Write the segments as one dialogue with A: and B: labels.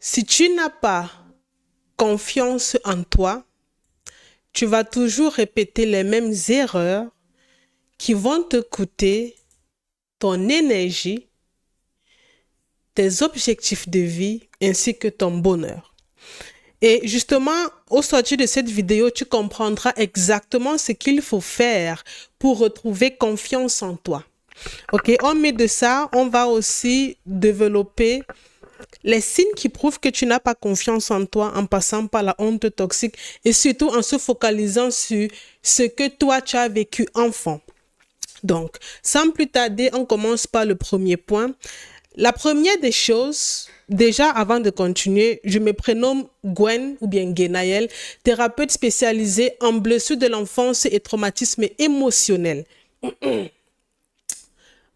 A: Si tu n'as pas confiance en toi, tu vas toujours répéter les mêmes erreurs qui vont te coûter ton énergie, tes objectifs de vie ainsi que ton bonheur. Et justement, au sortir de cette vidéo, tu comprendras exactement ce qu'il faut faire pour retrouver confiance en toi. Ok, en plus de ça, on va aussi développer les signes qui prouvent que tu n'as pas confiance en toi en passant par la honte toxique et surtout en se focalisant sur ce que toi tu as vécu enfant. Donc, sans plus tarder, on commence par le premier point. La première des choses, déjà avant de continuer, je me prénomme Gwen ou bien Guénaël, thérapeute spécialisée en blessures de l'enfance et traumatisme émotionnel.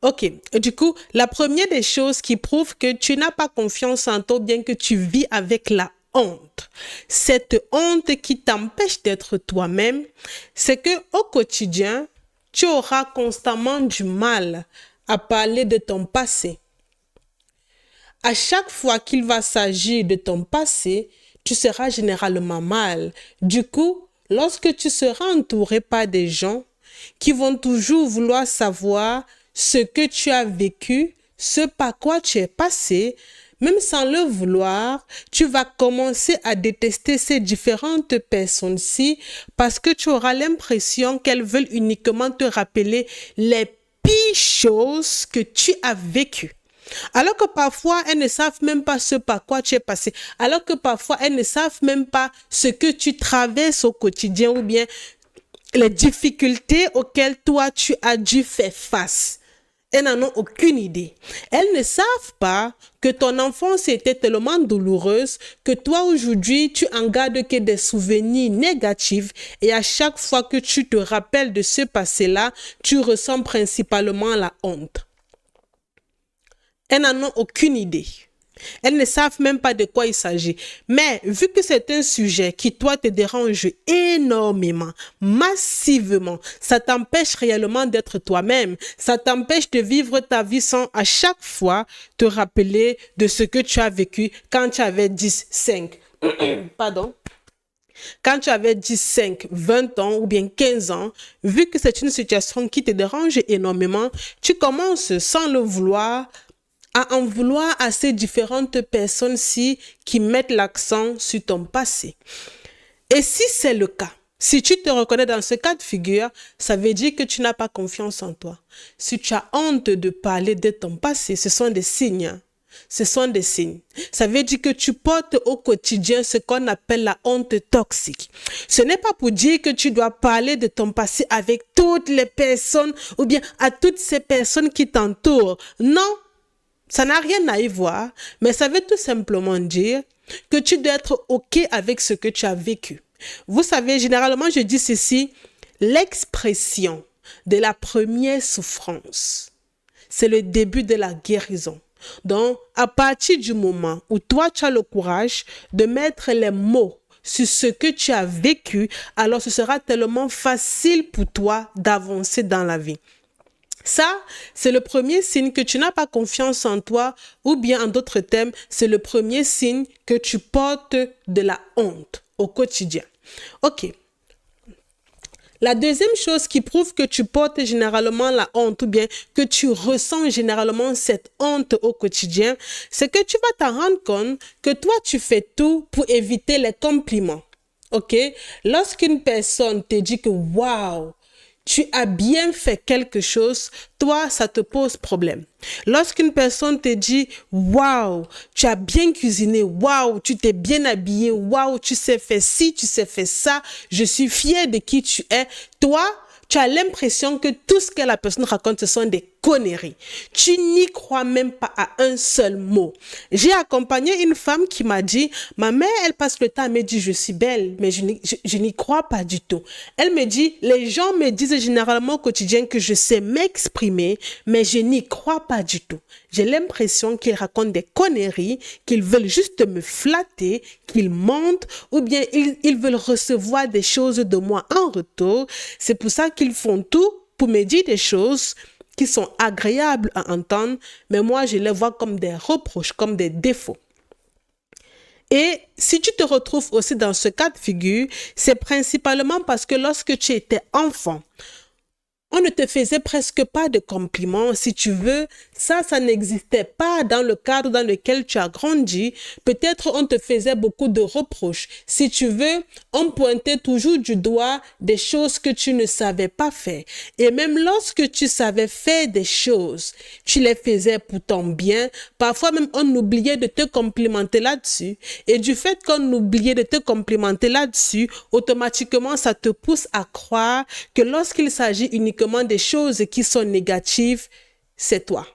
A: Ok, du coup, la première des choses qui prouve que tu n'as pas confiance en toi, bien que tu vis avec la honte. Cette honte qui t'empêche d'être toi-même, c'est que au quotidien, tu auras constamment du mal à parler de ton passé. À chaque fois qu'il va s'agir de ton passé, tu seras généralement mal. Du coup, lorsque tu seras entouré par des gens qui vont toujours vouloir savoir ce que tu as vécu, ce par quoi tu es passé, même sans le vouloir, tu vas commencer à détester ces différentes personnes-ci parce que tu auras l'impression qu'elles veulent uniquement te rappeler les pires choses que tu as vécues. Alors que parfois, elles ne savent même pas ce par quoi tu es passé. Alors que parfois, elles ne savent même pas ce que tu traverses au quotidien ou bien les difficultés auxquelles toi, tu as dû faire face. Elles n'en ont aucune idée. Elles ne savent pas que ton enfance était tellement douloureuse que toi, aujourd'hui, tu en gardes que des souvenirs négatifs et à chaque fois que tu te rappelles de ce passé-là, tu ressens principalement la honte. Elles n'en ont aucune idée. Elles ne savent même pas de quoi il s'agit. Mais vu que c'est un sujet qui, toi, te dérange énormément, massivement, ça t'empêche réellement d'être toi-même. Ça t'empêche de vivre ta vie sans à chaque fois te rappeler de ce que tu as vécu quand tu avais 10, 5. Pardon. Quand tu avais 10, 5, 20 ans ou bien 15 ans, vu que c'est une situation qui te dérange énormément, tu commences sans le vouloir à en vouloir à ces différentes personnes-ci qui mettent l'accent sur ton passé. Et si c'est le cas, si tu te reconnais dans ce cas de figure, ça veut dire que tu n'as pas confiance en toi. Si tu as honte de parler de ton passé, ce sont des signes. Ce sont des signes. Ça veut dire que tu portes au quotidien ce qu'on appelle la honte toxique. Ce n'est pas pour dire que tu dois parler de ton passé avec toutes les personnes ou bien à toutes ces personnes qui t'entourent. Non. Ça n'a rien à y voir, mais ça veut tout simplement dire que tu dois être OK avec ce que tu as vécu. Vous savez, généralement, je dis ceci, l'expression de la première souffrance, c'est le début de la guérison. Donc, à partir du moment où toi, tu as le courage de mettre les mots sur ce que tu as vécu, alors ce sera tellement facile pour toi d'avancer dans la vie. Ça, c'est le premier signe que tu n'as pas confiance en toi ou bien en d'autres termes, c'est le premier signe que tu portes de la honte au quotidien. Ok. La deuxième chose qui prouve que tu portes généralement la honte ou bien que tu ressens généralement cette honte au quotidien, c'est que tu vas t'en rendre compte que toi, tu fais tout pour éviter les compliments. Ok? Lorsqu'une personne te dit que waouh, tu as bien fait quelque chose, toi, ça te pose problème. Lorsqu'une personne te dit « Waouh, tu as bien cuisiné, waouh, tu t'es bien habillé, waouh, tu sais faire ci, tu sais faire ça, je suis fière de qui tu es », toi, tu as l'impression que tout ce que la personne raconte, ce sont des conneries. Tu n'y crois même pas à un seul mot. J'ai accompagné une femme qui m'a dit, ma mère, elle passe le temps, elle me dit, je suis belle, mais je n'y crois pas du tout. Elle me dit, les gens me disent généralement au quotidien que je sais m'exprimer, mais je n'y crois pas du tout. J'ai l'impression qu'ils racontent des conneries, qu'ils veulent juste me flatter, qu'ils mentent, ou bien ils veulent recevoir des choses de moi en retour. C'est pour ça qu'ils font tout pour me dire des choses qui sont agréables à entendre, mais moi, je les vois comme des reproches, comme des défauts. Et si tu te retrouves aussi dans ce cas de figure, c'est principalement parce que lorsque tu étais enfant, on ne te faisait presque pas de compliments, si tu veux. Ça n'existait pas dans le cadre dans lequel tu as grandi. Peut-être on te faisait beaucoup de reproches. Si tu veux, on pointait toujours du doigt des choses que tu ne savais pas faire. Et même lorsque tu savais faire des choses, tu les faisais pour ton bien. Parfois même, on oubliait de te complimenter là-dessus. Et du fait qu'on oubliait de te complimenter là-dessus, automatiquement, ça te pousse à croire que lorsqu'il s'agit uniquement des choses qui sont négatives, c'est toi.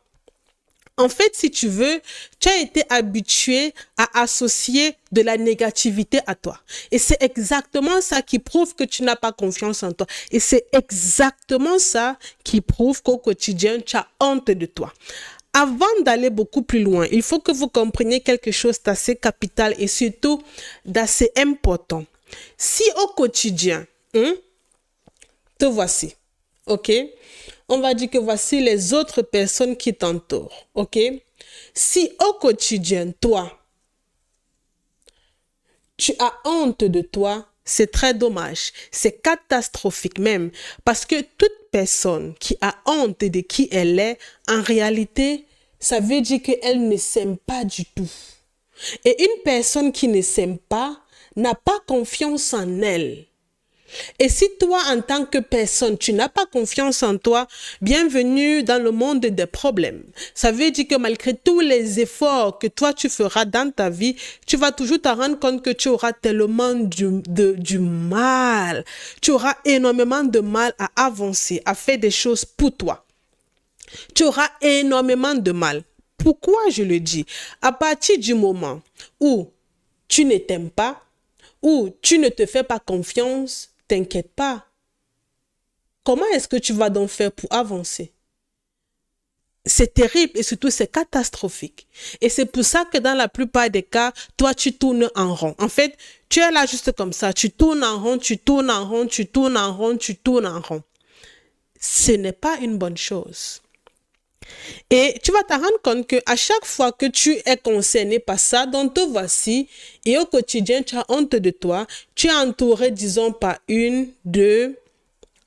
A: En fait, si tu veux, tu as été habitué à associer de la négativité à toi. Et c'est exactement ça qui prouve que tu n'as pas confiance en toi. Et c'est exactement ça qui prouve qu'au quotidien, tu as honte de toi. Avant d'aller beaucoup plus loin, il faut que vous compreniez quelque chose d'assez capital et surtout d'assez important. Si au quotidien, te voici, ok? On va dire que voici les autres personnes qui t'entourent, ok? Si au quotidien, toi, tu as honte de toi, c'est très dommage. C'est catastrophique même. Parce que toute personne qui a honte de qui elle est, en réalité, ça veut dire qu'elle ne s'aime pas du tout. Et une personne qui ne s'aime pas n'a pas confiance en elle. Et si toi, en tant que personne, tu n'as pas confiance en toi, bienvenue dans le monde des problèmes. Ça veut dire que malgré tous les efforts que toi, tu feras dans ta vie, tu vas toujours te rendre compte que tu auras tellement du mal. Tu auras énormément de mal à avancer, à faire des choses pour toi. Tu auras énormément de mal. Pourquoi je le dis? À partir du moment où tu ne t'aimes pas, où tu ne te fais pas confiance, t'inquiète pas. Comment est-ce que tu vas donc faire pour avancer? C'est terrible et surtout c'est catastrophique. Et c'est pour ça que dans la plupart des cas, toi tu tournes en rond. En fait, tu es là juste comme ça. Tu tournes en rond, tu tournes en rond, tu tournes en rond, tu tournes en rond. Ce n'est pas une bonne chose. Et tu vas te rendre compte que à chaque fois que tu es concerné par ça, donc te voici, et au quotidien, tu as honte de toi, tu es entouré, disons, par 1, 2,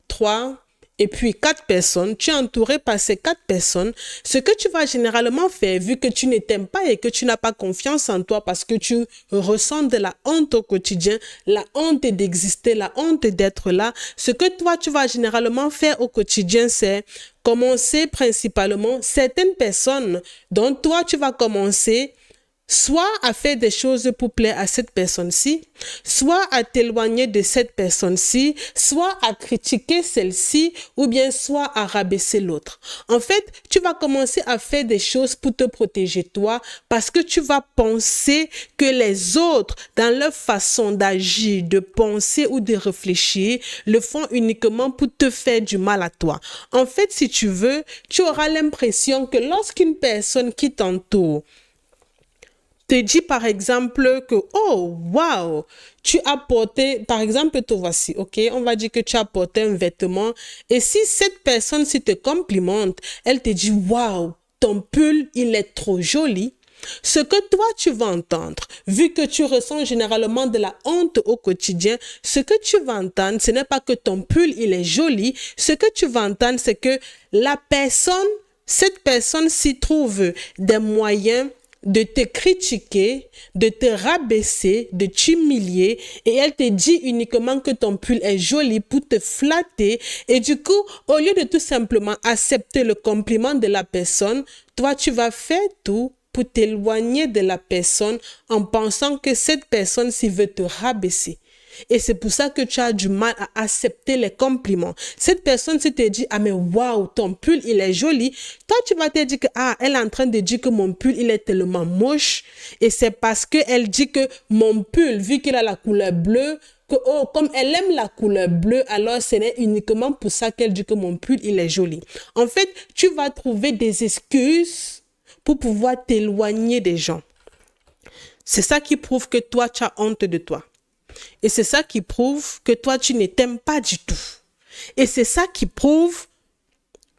A: 3, et puis 4 personnes, tu es entouré par ces 4 personnes, ce que tu vas généralement faire, vu que tu ne t'aimes pas et que tu n'as pas confiance en toi parce que tu ressens de la honte au quotidien, la honte d'exister, la honte d'être là, ce que toi, tu vas généralement faire au quotidien, c'est commencer principalement certaines personnes dont toi, tu vas commencer soit à faire des choses pour plaire à cette personne-ci, soit à t'éloigner de cette personne-ci, soit à critiquer celle-ci, ou bien soit à rabaisser l'autre. En fait, tu vas commencer à faire des choses pour te protéger toi, parce que tu vas penser que les autres, dans leur façon d'agir, de penser ou de réfléchir, le font uniquement pour te faire du mal à toi. En fait, si tu veux, tu auras l'impression que lorsqu'une personne qui t'entoure te dit par exemple que, oh, wow, tu as porté, par exemple, te voici, ok, on va dire que tu as porté un vêtement, et si cette personne, si te complimente, elle te dit, wow, ton pull, il est trop joli, ce que toi, tu vas entendre, vu que tu ressens généralement de la honte au quotidien, ce que tu vas entendre, ce n'est pas que ton pull, il est joli, ce que tu vas entendre, c'est que la personne, cette personne s'y trouve des moyens de te critiquer, de te rabaisser, de t'humilier, et elle te dit uniquement que ton pull est joli pour te flatter, et du coup, au lieu de tout simplement accepter le compliment de la personne, toi tu vas faire tout pour t'éloigner de la personne en pensant que cette personne s'y veut te rabaisser. Et c'est pour ça que tu as du mal à accepter les compliments. Cette personne, si te dit, ah mais waouh, ton pull, il est joli. Toi, tu vas te dire que, ah, elle est en train de dire que mon pull, il est tellement moche. Et c'est parce qu'elle dit que mon pull, vu qu'il a la couleur bleue, que, oh, comme elle aime la couleur bleue, alors ce n'est uniquement pour ça qu'elle dit que mon pull, il est joli. En fait, tu vas trouver des excuses pour pouvoir t'éloigner des gens. C'est ça qui prouve que toi, tu as honte de toi. Et c'est ça qui prouve que toi, tu ne t'aimes pas du tout. Et c'est ça qui prouve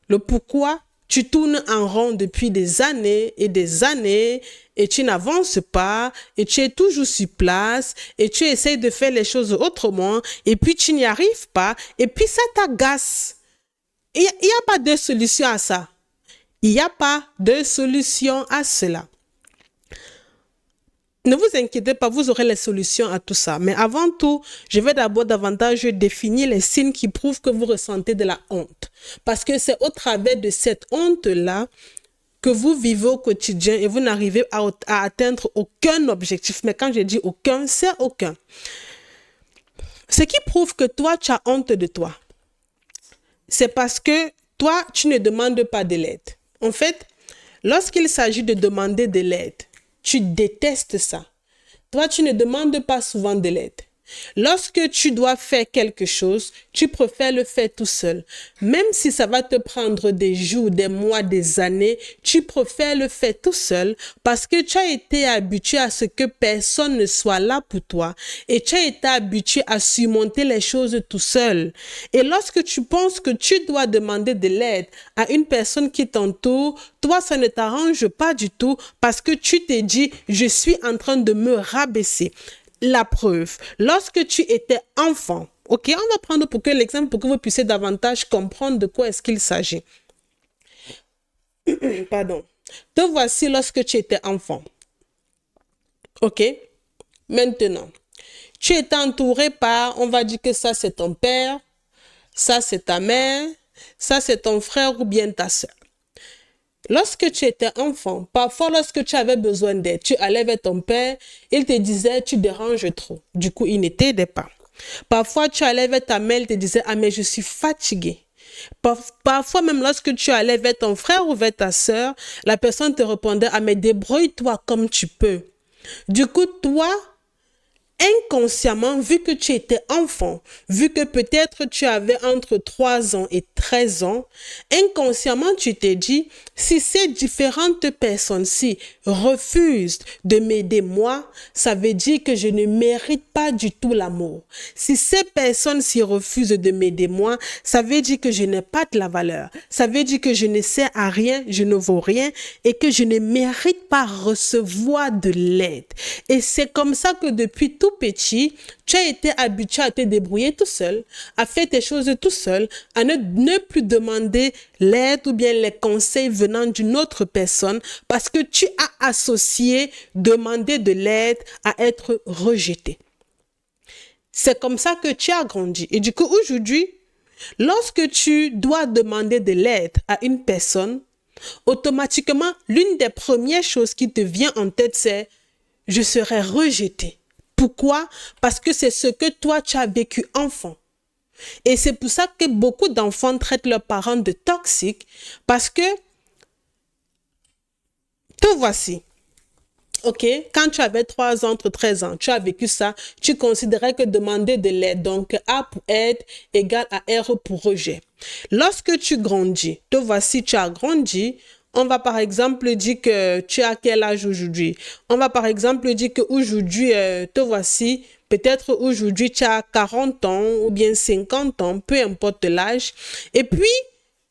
A: le pourquoi Tu tournes en rond depuis des années et tu n'avances pas et tu es toujours sur place et tu essayes de faire les choses autrement et puis tu n'y arrives pas et puis ça t'agace. Il n'y a pas de solution à ça. Il n'y a pas de solution à cela. Ne vous inquiétez pas, vous aurez les solutions à tout ça. Mais avant tout, je vais d'abord davantage définir les signes qui prouvent que vous ressentez de la honte. Parce que c'est au travers de cette honte-là que vous vivez au quotidien et vous n'arrivez à atteindre aucun objectif. Mais quand je dis aucun, c'est aucun. Ce qui prouve que toi, tu as honte de toi, c'est parce que toi, tu ne demandes pas de l'aide. En fait, lorsqu'il s'agit de demander de l'aide, tu détestes ça. Toi, tu ne demandes pas souvent de l'aide. Lorsque tu dois faire quelque chose, tu préfères le faire tout seul. Même si ça va te prendre des jours, des mois, des années, tu préfères le faire tout seul parce que tu as été habitué à ce que personne ne soit là pour toi et tu as été habitué à surmonter les choses tout seul. Et lorsque tu penses que tu dois demander de l'aide à une personne qui t'entoure, toi, ça ne t'arrange pas du tout parce que tu t'es dit, je suis en train de me rabaisser. La preuve, lorsque tu étais enfant, ok, on va prendre pour que l'exemple pour que vous puissiez davantage comprendre de quoi est-ce qu'il s'agit. Pardon. Te voici lorsque tu étais enfant. Ok, maintenant, tu étais entouré par, on va dire que ça c'est ton père, ça c'est ta mère, ça c'est ton frère ou bien ta soeur. Lorsque tu étais enfant, parfois lorsque tu avais besoin d'aide, tu allais vers ton père, il te disait tu déranges trop. Du coup, il ne t'aidait pas. Parfois, tu allais vers ta mère, il te disait ah mais je suis fatiguée. Parfois même lorsque tu allais vers ton frère ou vers ta soeur, la personne te répondait ah mais débrouille-toi comme tu peux. Du coup, toi, inconsciemment, vu que tu étais enfant, vu que peut-être tu avais entre 3 ans et 13 ans, inconsciemment, tu t'es dit, si ces différentes personnes-ci refusent de m'aider moi, ça veut dire que je ne mérite pas du tout l'amour. Si ces personnes-ci refusent de m'aider moi, ça veut dire que je n'ai pas de la valeur. Ça veut dire que je ne sers à rien, je ne vaux rien et que je ne mérite pas recevoir de l'aide. Et c'est comme ça que depuis tout petit, tu as été habitué à te débrouiller tout seul, à faire tes choses tout seul, à ne plus demander l'aide ou bien les conseils venant d'une autre personne parce que tu as associé demander de l'aide à être rejeté. C'est comme ça que tu as grandi. Et du coup, aujourd'hui, lorsque tu dois demander de l'aide à une personne, automatiquement, l'une des premières choses qui te vient en tête, c'est « je serai rejeté ». Pourquoi? Parce que c'est ce que toi, tu as vécu enfant. Et c'est pour ça que beaucoup d'enfants traitent leurs parents de toxiques parce que, te voici. Ok, quand tu avais 3 ans, entre 13 ans, tu as vécu ça, tu considérais que demander de l'aide, donc A pour aide égale à R pour rejet. Lorsque tu grandis, te voici, tu as grandi, on va par exemple dire que tu as quel âge aujourd'hui? On va par exemple dire qu'aujourd'hui, te voici, peut-être aujourd'hui tu as 40 ans ou bien 50 ans, peu importe l'âge. Et puis,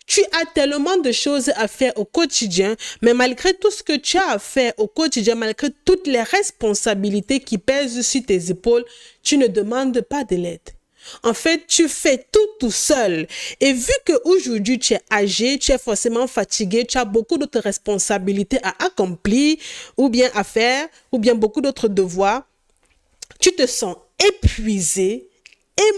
A: tu as tellement de choses à faire au quotidien, mais malgré tout ce que tu as à faire au quotidien, malgré toutes les responsabilités qui pèsent sur tes épaules, tu ne demandes pas de l'aide. En fait, tu fais tout seul. Et vu qu'aujourd'hui, tu es âgé, tu es forcément fatigué, tu as beaucoup d'autres responsabilités à accomplir ou bien à faire, ou bien beaucoup d'autres devoirs, tu te sens épuisé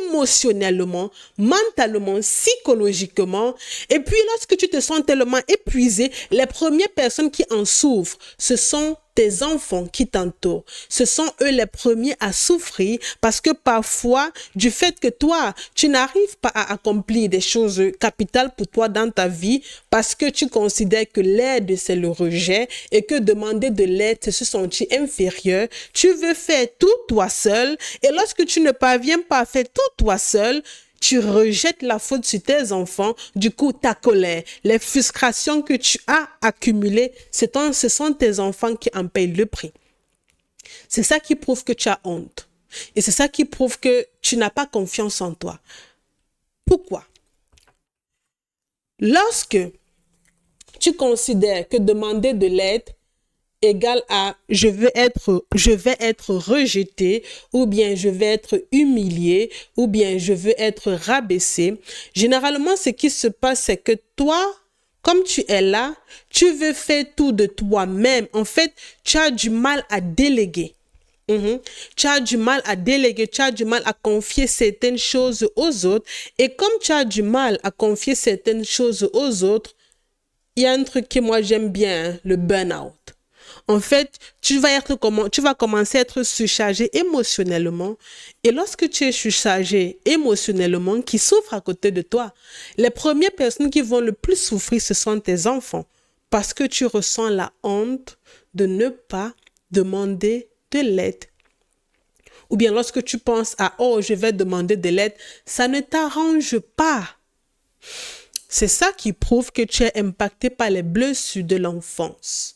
A: émotionnellement, mentalement, psychologiquement. Et puis, lorsque tu te sens tellement épuisé, les premières personnes qui en souffrent, ce sont tes enfants qui t'entourent. Ce sont eux les premiers à souffrir parce que parfois, du fait que toi, tu n'arrives pas à accomplir des choses capitales pour toi dans ta vie parce que tu considères que l'aide, c'est le rejet et que demander de l'aide, c'est se sentir inférieur. Tu veux faire tout toi seul et lorsque tu ne parviens pas à faire tout toi seul, tu rejettes la faute sur tes enfants. Du coup, ta colère, les frustrations que tu as accumulées, ce sont tes enfants qui en payent le prix. C'est ça qui prouve que tu as honte. Et c'est ça qui prouve que tu n'as pas confiance en toi. Pourquoi? Lorsque tu considères que demander de l'aide égale à je vais être rejeté, ou bien je vais être humilié, ou bien je veux être rabaissé. Généralement, ce qui se passe, c'est que toi, comme tu es là, tu veux faire tout de toi-même. En fait, tu as du mal à déléguer. Tu as du mal à déléguer, tu as du mal à confier certaines choses aux autres. Et comme tu as du mal à confier certaines choses aux autres, il y a un truc que moi j'aime bien, hein, le burn-out. En fait, tu vas commencer à être surchargé émotionnellement. Et lorsque tu es surchargé émotionnellement, qui souffrent à côté de toi, les premières personnes qui vont le plus souffrir, ce sont tes enfants. Parce que tu ressens la honte de ne pas demander de l'aide. Ou bien lorsque tu penses à « oh, je vais demander de l'aide », ça ne t'arrange pas. C'est ça qui prouve que tu es impacté par les blessures de l'enfance.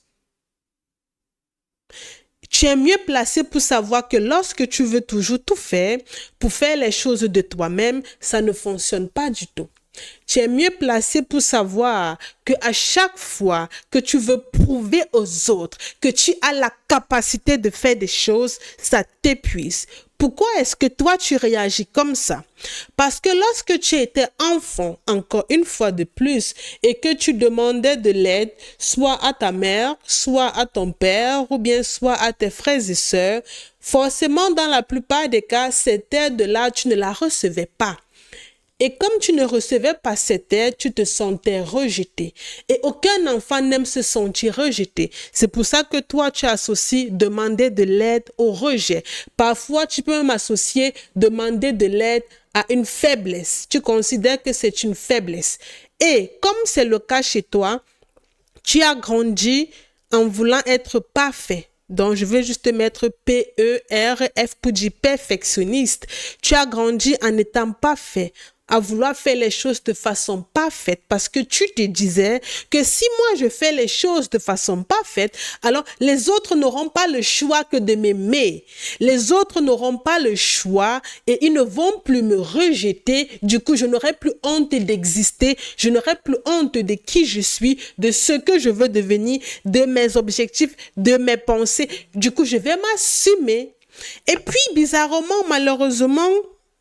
A: Tu es mieux placé pour savoir que lorsque tu veux toujours tout faire, pour faire les choses de toi-même, ça ne fonctionne pas du tout. Tu es mieux placé pour savoir que à chaque fois que tu veux prouver aux autres que tu as la capacité de faire des choses, ça t'épuise. Pourquoi est-ce que toi tu réagis comme ça? Parce que lorsque tu étais enfant, encore une fois de plus, et que tu demandais de l'aide, soit à ta mère, soit à ton père, ou bien soit à tes frères et sœurs, forcément dans la plupart des cas, cette aide-là, tu ne la recevais pas. Et comme tu ne recevais pas cette aide, tu te sentais rejeté. Et aucun enfant n'aime se sentir rejeté. C'est pour ça que toi, tu associes demander de l'aide au rejet. Parfois, tu peux même associer demander de l'aide à une faiblesse. Tu considères que c'est une faiblesse. Et comme c'est le cas chez toi, tu as grandi en voulant être parfait. Donc, je vais juste mettre P-E-R-F pour dire perfectionniste. Tu as grandi en n'étant parfait, à vouloir faire les choses de façon parfaite parce que tu te disais que si moi je fais les choses de façon parfaite, alors les autres n'auront pas le choix que de m'aimer. Les autres n'auront pas le choix et ils ne vont plus me rejeter. Du coup, je n'aurai plus honte d'exister. Je n'aurai plus honte de qui je suis, de ce que je veux devenir, de mes objectifs, de mes pensées. Du coup, je vais m'assumer. Et puis, bizarrement, malheureusement,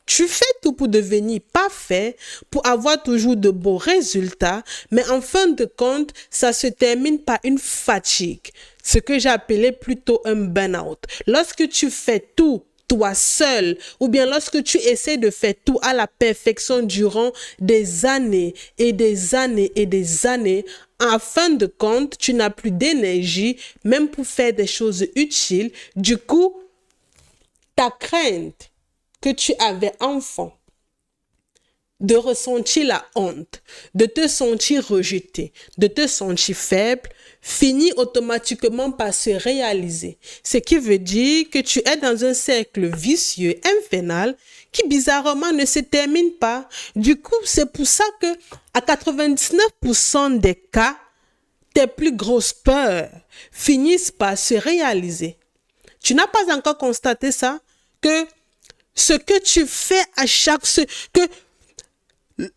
A: tu fais tout pour devenir parfait, pour avoir toujours de beaux résultats, mais en fin de compte, ça se termine par une fatigue, ce que j'ai appelé plutôt un burn-out. Lorsque tu fais tout toi seul, ou bien lorsque tu essaies de faire tout à la perfection durant des années et des années et des années, en fin de compte, tu n'as plus d'énergie, même pour faire des choses utiles. Du coup, ta crainte que tu avais enfant, de ressentir la honte, de te sentir rejeté, de te sentir faible, finit automatiquement par se réaliser. Ce qui veut dire que tu es dans un cercle vicieux, infernal, qui bizarrement ne se termine pas. Du coup, c'est pour ça que à 99% des cas, tes plus grosses peurs finissent par se réaliser. Tu n'as pas encore constaté ça? Que ce que tu fais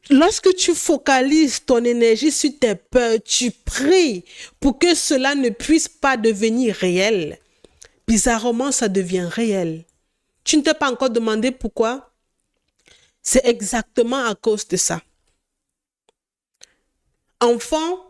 A: lorsque tu focalises ton énergie sur tes peurs, tu pries pour que cela ne puisse pas devenir réel. Bizarrement, ça devient réel. Tu ne t'es pas encore demandé pourquoi? C'est exactement à cause de ça. Enfant,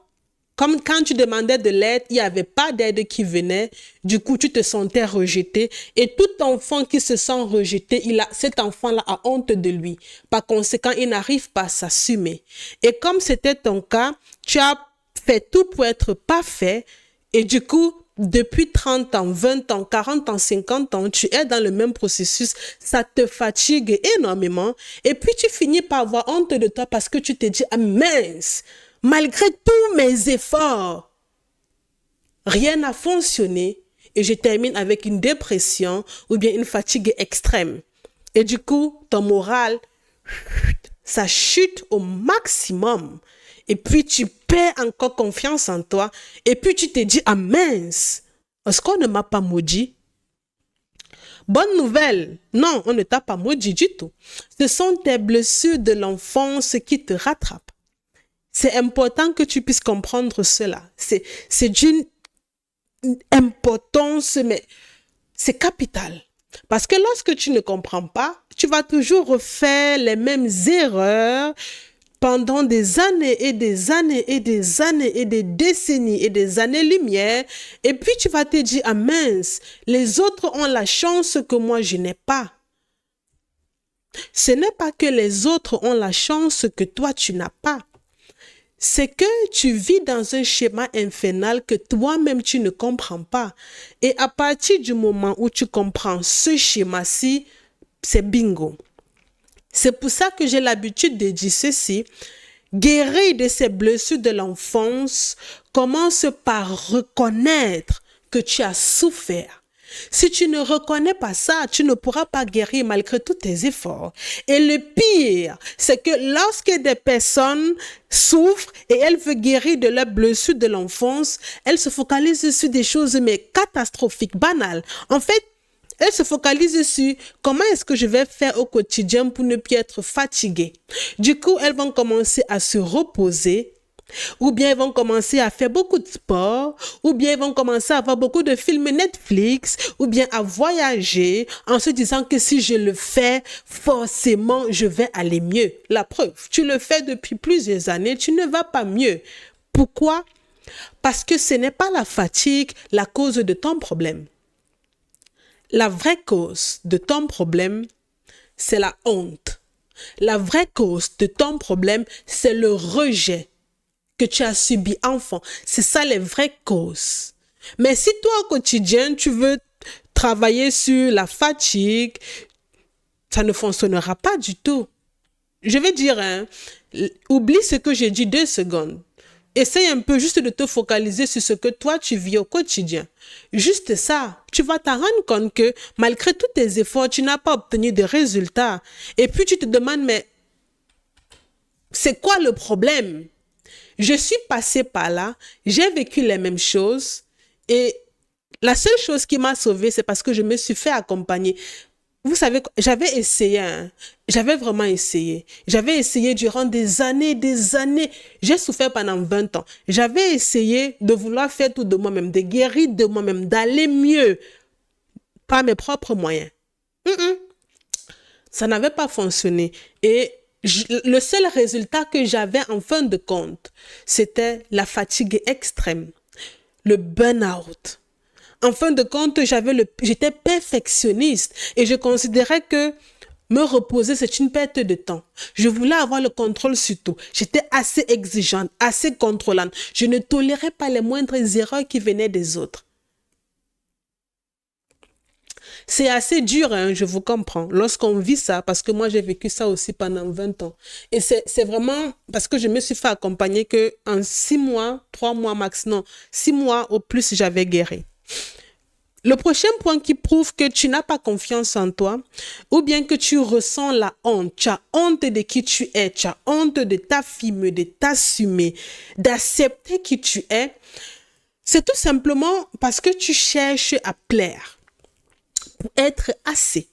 A: comme quand tu demandais de l'aide, il n'y avait pas d'aide qui venait. Du coup, tu te sentais rejeté. Et tout enfant qui se sent rejeté, cet enfant-là a honte de lui. Par conséquent, il n'arrive pas à s'assumer. Et comme c'était ton cas, tu as fait tout pour être parfait. Et du coup, depuis 30 ans, 20 ans, 40 ans, 50 ans, tu es dans le même processus. Ça te fatigue énormément. Et puis, tu finis par avoir honte de toi parce que tu te dis, ah mince, malgré tous mes efforts, rien n'a fonctionné et je termine avec une dépression ou bien une fatigue extrême. Et du coup, ton moral, ça chute au maximum. Et puis, tu perds encore confiance en toi. Et puis, tu te dis, ah mince, est-ce qu'on ne m'a pas maudit? Bonne nouvelle, non, on ne t'a pas maudit du tout. Ce sont tes blessures de l'enfance qui te rattrapent. C'est important que tu puisses comprendre cela. C'est d'une importance, mais c'est capital. Parce que lorsque tu ne comprends pas, tu vas toujours refaire les mêmes erreurs pendant des années et des années et des années et des décennies et des années-lumière. Et puis tu vas te dire, ah mince, les autres ont la chance que moi je n'ai pas. Ce n'est pas que les autres ont la chance que toi tu n'as pas. C'est que tu vis dans un schéma infernal que toi-même tu ne comprends pas. Et à partir du moment où tu comprends ce schéma-ci, c'est bingo. C'est pour ça que j'ai l'habitude de dire ceci. Guérir de ces blessures de l'enfance commence par reconnaître que tu as souffert. Si tu ne reconnais pas ça, tu ne pourras pas guérir malgré tous tes efforts. Et le pire, c'est que lorsque des personnes souffrent et elles veulent guérir de leurs blessures de l'enfance, elles se focalisent sur des choses mais catastrophiques, banales. En fait, elles se focalisent sur comment est-ce que je vais faire au quotidien pour ne plus être fatiguée. Du coup, elles vont commencer à se reposer, ou bien ils vont commencer à faire beaucoup de sport, ou bien ils vont commencer à voir beaucoup de films Netflix, ou bien à voyager en se disant que si je le fais, forcément, je vais aller mieux. La preuve, tu le fais depuis plusieurs années, tu ne vas pas mieux. Pourquoi? Parce que ce n'est pas la fatigue la cause de ton problème. La vraie cause de ton problème, c'est la honte. La vraie cause de ton problème, c'est le rejet que tu as subi enfant. C'est ça les vraies causes. Mais si toi, au quotidien, tu veux travailler sur la fatigue, ça ne fonctionnera pas du tout. Je vais dire, oublie ce que j'ai dit 2 secondes. Essaye un peu juste de te focaliser sur ce que toi, tu vis au quotidien. Juste ça, tu vas t'en rendre compte que malgré tous tes efforts, tu n'as pas obtenu de résultats. Et puis tu te demandes, mais c'est quoi le problème? Je suis passée par là, j'ai vécu les mêmes choses et la seule chose qui m'a sauvée, c'est parce que je me suis fait accompagner. Vous savez, j'avais essayé, j'avais vraiment essayé. J'avais essayé durant des années. J'ai souffert pendant 20 ans. J'avais essayé de vouloir faire tout de moi-même, de guérir de moi-même, d'aller mieux par mes propres moyens. Ça n'avait pas fonctionné. Et le seul résultat que j'avais en fin de compte, c'était la fatigue extrême, le burn-out. En fin de compte, j'étais perfectionniste et je considérais que me reposer, c'est une perte de temps. Je voulais avoir le contrôle sur tout. J'étais assez exigeante, assez contrôlante. Je ne tolérais pas les moindres erreurs qui venaient des autres. C'est assez dur, je vous comprends, lorsqu'on vit ça, parce que moi, j'ai vécu ça aussi pendant 20 ans. Et c'est vraiment parce que je me suis fait accompagner qu'en 6 mois, 3 mois max, non, 6 mois au plus, j'avais guéri. Le prochain point qui prouve que tu n'as pas confiance en toi, ou bien que tu ressens la honte, tu as honte de qui tu es, tu as honte de t'affirmer, de t'assumer, d'accepter qui tu es, c'est tout simplement parce que tu cherches à plaire. Pour être assez.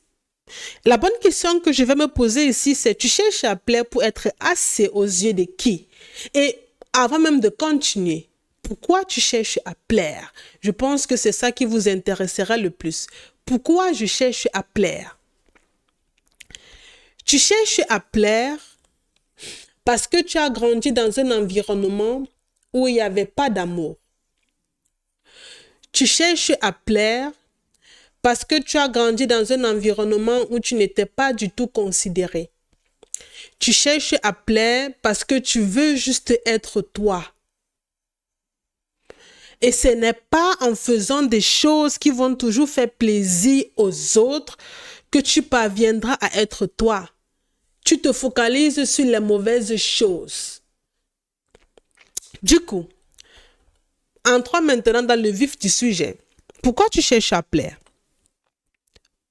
A: La bonne question que je vais me poser ici, c'est tu cherches à plaire pour être assez aux yeux de qui? Et avant même de continuer, pourquoi tu cherches à plaire? Je pense que c'est ça qui vous intéressera le plus. Pourquoi je cherche à plaire? Tu cherches à plaire parce que tu as grandi dans un environnement où il n'y avait pas d'amour. Tu cherches à plaire parce que tu as grandi dans un environnement où tu n'étais pas du tout considéré. Tu cherches à plaire parce que tu veux juste être toi. Et ce n'est pas en faisant des choses qui vont toujours faire plaisir aux autres que tu parviendras à être toi. Tu te focalises sur les mauvaises choses. Du coup, entrons maintenant dans le vif du sujet. Pourquoi tu cherches à plaire?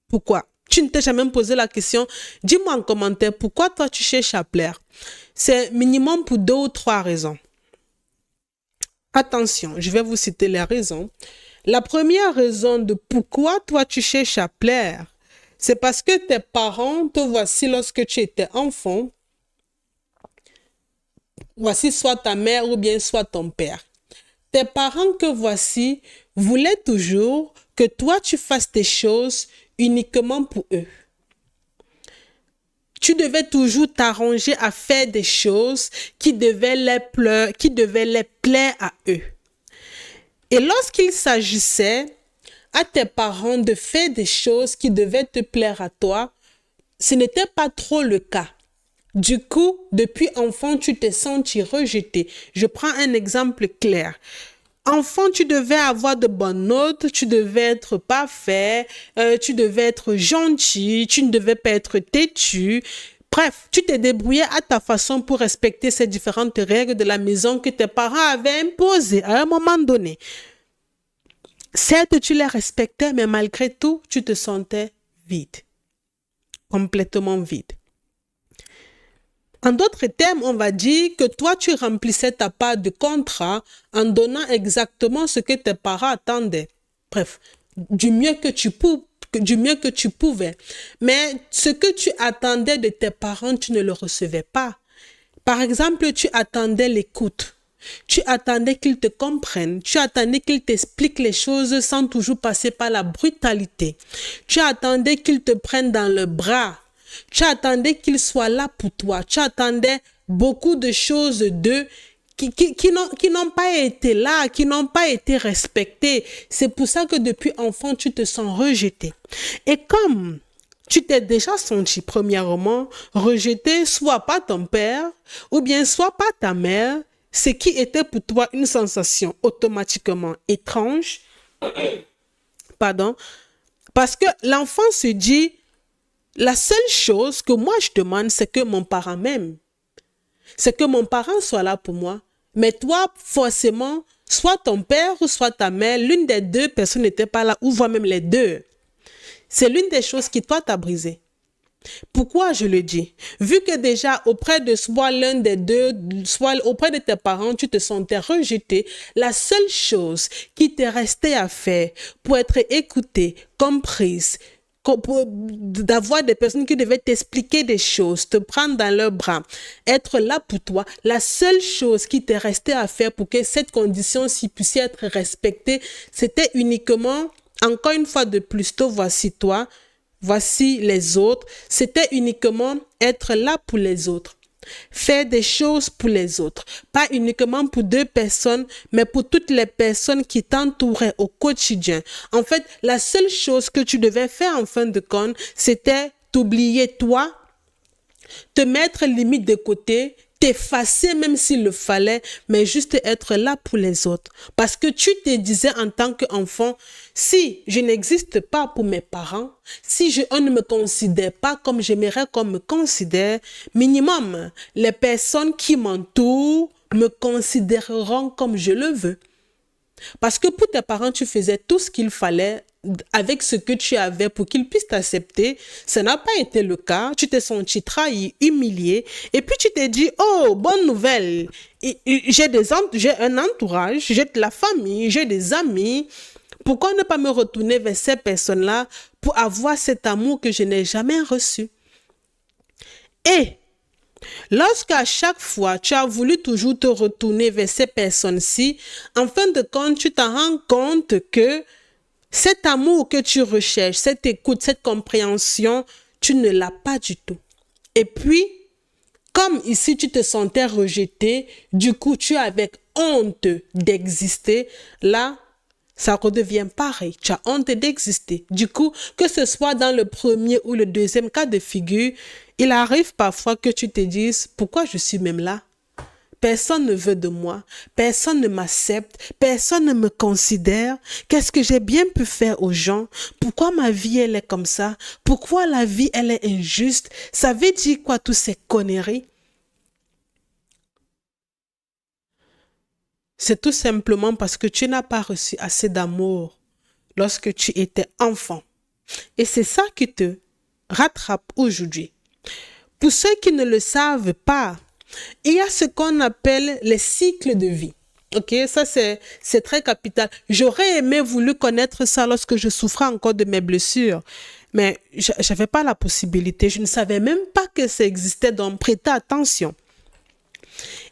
A: Pourquoi? Tu ne t'es jamais posé la question. Dis-moi en commentaire pourquoi toi tu cherches à plaire. C'est minimum pour 2 ou 3 raisons. Attention, je vais vous citer les raisons. La première raison de pourquoi toi tu cherches à plaire, c'est parce que tes parents te voici lorsque tu étais enfant. voici soit ta mère ou bien soit ton père. Tes parents que voici voulaient toujours que toi tu fasses tes choses uniquement pour eux. Tu devais toujours t'arranger à faire des choses qui devaient les plaire à eux. Et lorsqu'il s'agissait à tes parents de faire des choses qui devaient te plaire à toi, ce n'était pas trop le cas. Du coup, depuis enfant, tu t'es senti rejeté. Je prends un exemple clair. Enfant, tu devais avoir de bonnes notes, tu devais être parfait, tu devais être gentil, tu ne devais pas être têtu. Bref, tu t'es débrouillé à ta façon pour respecter ces différentes règles de la maison que tes parents avaient imposées à un moment donné. Certes, tu les respectais, mais malgré tout, tu te sentais vide, complètement vide. En d'autres termes, on va dire que toi, tu remplissais ta part de contrat en donnant exactement ce que tes parents attendaient. Bref, du mieux que tu pouvais. Mais ce que tu attendais de tes parents, tu ne le recevais pas. Par exemple, tu attendais l'écoute. Tu attendais qu'ils te comprennent. Tu attendais qu'ils t'expliquent les choses sans toujours passer par la brutalité. Tu attendais qu'ils te prennent dans le bras. Tu attendais qu'ils soient là pour toi. Tu attendais beaucoup de choses d'eux qui n'ont pas été là, qui n'ont pas été respectées. C'est pour ça que depuis enfant, tu te sens rejeté. Et comme tu t'es déjà senti premièrement rejeté, soit par ton père ou bien soit par ta mère, ce qui était pour toi une sensation automatiquement étrange, pardon, parce que l'enfant se dit, la seule chose que moi je demande, c'est que mon parent m'aime. C'est que mon parent soit là pour moi. Mais toi, forcément, soit ton père ou soit ta mère, l'une des deux personnes n'était pas là, ou voire même les deux. C'est l'une des choses qui, toi, t'a brisé. Pourquoi je le dis? Vu que déjà, auprès de soit l'un des deux, soit auprès de tes parents, tu te sentais rejeté, la seule chose qui te restait à faire pour être écoutée, comprise, d'avoir des personnes qui devaient t'expliquer des choses, te prendre dans leurs bras, être là pour toi, la seule chose qui te restait à faire pour que cette condition-ci puisse être respectée, c'était uniquement, encore une fois de plus, te voici toi, voici les autres, c'était uniquement être là pour les autres. Faire des choses pour les autres, pas uniquement pour deux personnes, mais pour toutes les personnes qui t'entouraient au quotidien. En fait, la seule chose que tu devais faire en fin de compte, c'était t'oublier toi, te mettre limite de côté, t'effacer même s'il le fallait, mais juste être là pour les autres. Parce que tu te disais en tant qu'enfant, si je n'existe pas pour mes parents, si on ne me considère pas comme j'aimerais qu'on me considère, minimum, les personnes qui m'entourent me considéreront comme je le veux. Parce que pour tes parents, tu faisais tout ce qu'il fallait avec ce que tu avais pour qu'ils puissent t'accepter. Ça n'a pas été le cas. Tu t'es senti trahi, humilié. Et puis tu t'es dit, oh, bonne nouvelle. J'ai un entourage, j'ai de la famille, j'ai des amis. Pourquoi ne pas me retourner vers ces personnes-là pour avoir cet amour que je n'ai jamais reçu? Et lorsqu'à chaque fois, tu as voulu toujours te retourner vers ces personnes-ci, en fin de compte, tu t'en rends compte que cet amour que tu recherches, cette écoute, cette compréhension, tu ne l'as pas du tout. Et puis, comme ici, tu te sentais rejeté, du coup, tu as avec honte d'exister, là, ça redevient pareil. Tu as honte d'exister. Du coup, que ce soit dans le premier ou le deuxième cas de figure, il arrive parfois que tu te dises, pourquoi je suis même là? Personne ne veut de moi, personne ne m'accepte, personne ne me considère. Qu'est-ce que j'ai bien pu faire aux gens? Pourquoi ma vie, elle est comme ça? Pourquoi la vie, elle est injuste? Ça veut dire quoi, toutes ces conneries? C'est tout simplement parce que tu n'as pas reçu assez d'amour lorsque tu étais enfant. Et c'est ça qui te rattrape aujourd'hui. Pour ceux qui ne le savent pas, il y a ce qu'on appelle les cycles de vie. Ok, ça c'est très capital. J'aurais aimé voulu connaître ça lorsque je souffrais encore de mes blessures, mais j'avais pas la possibilité. Je ne savais même pas que ça existait, donc prêtez attention.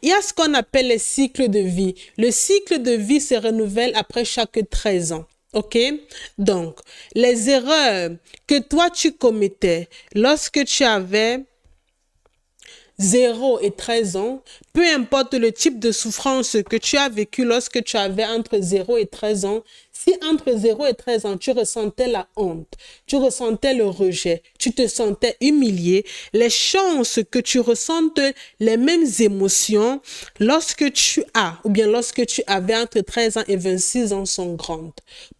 A: Il y a ce qu'on appelle les cycles de vie. Le cycle de vie se renouvelle après chaque 13 ans. OK? Donc, les erreurs que toi tu commettais lorsque tu avais 0 et 13 ans, peu importe le type de souffrance que tu as vécu lorsque tu avais entre 0 et 13 ans, si entre 0 et 13 ans, tu ressentais la honte, tu ressentais le rejet, tu te sentais humilié, les chances que tu ressentes les mêmes émotions lorsque tu as, ou bien lorsque tu avais entre 13 ans et 26 ans sont grandes.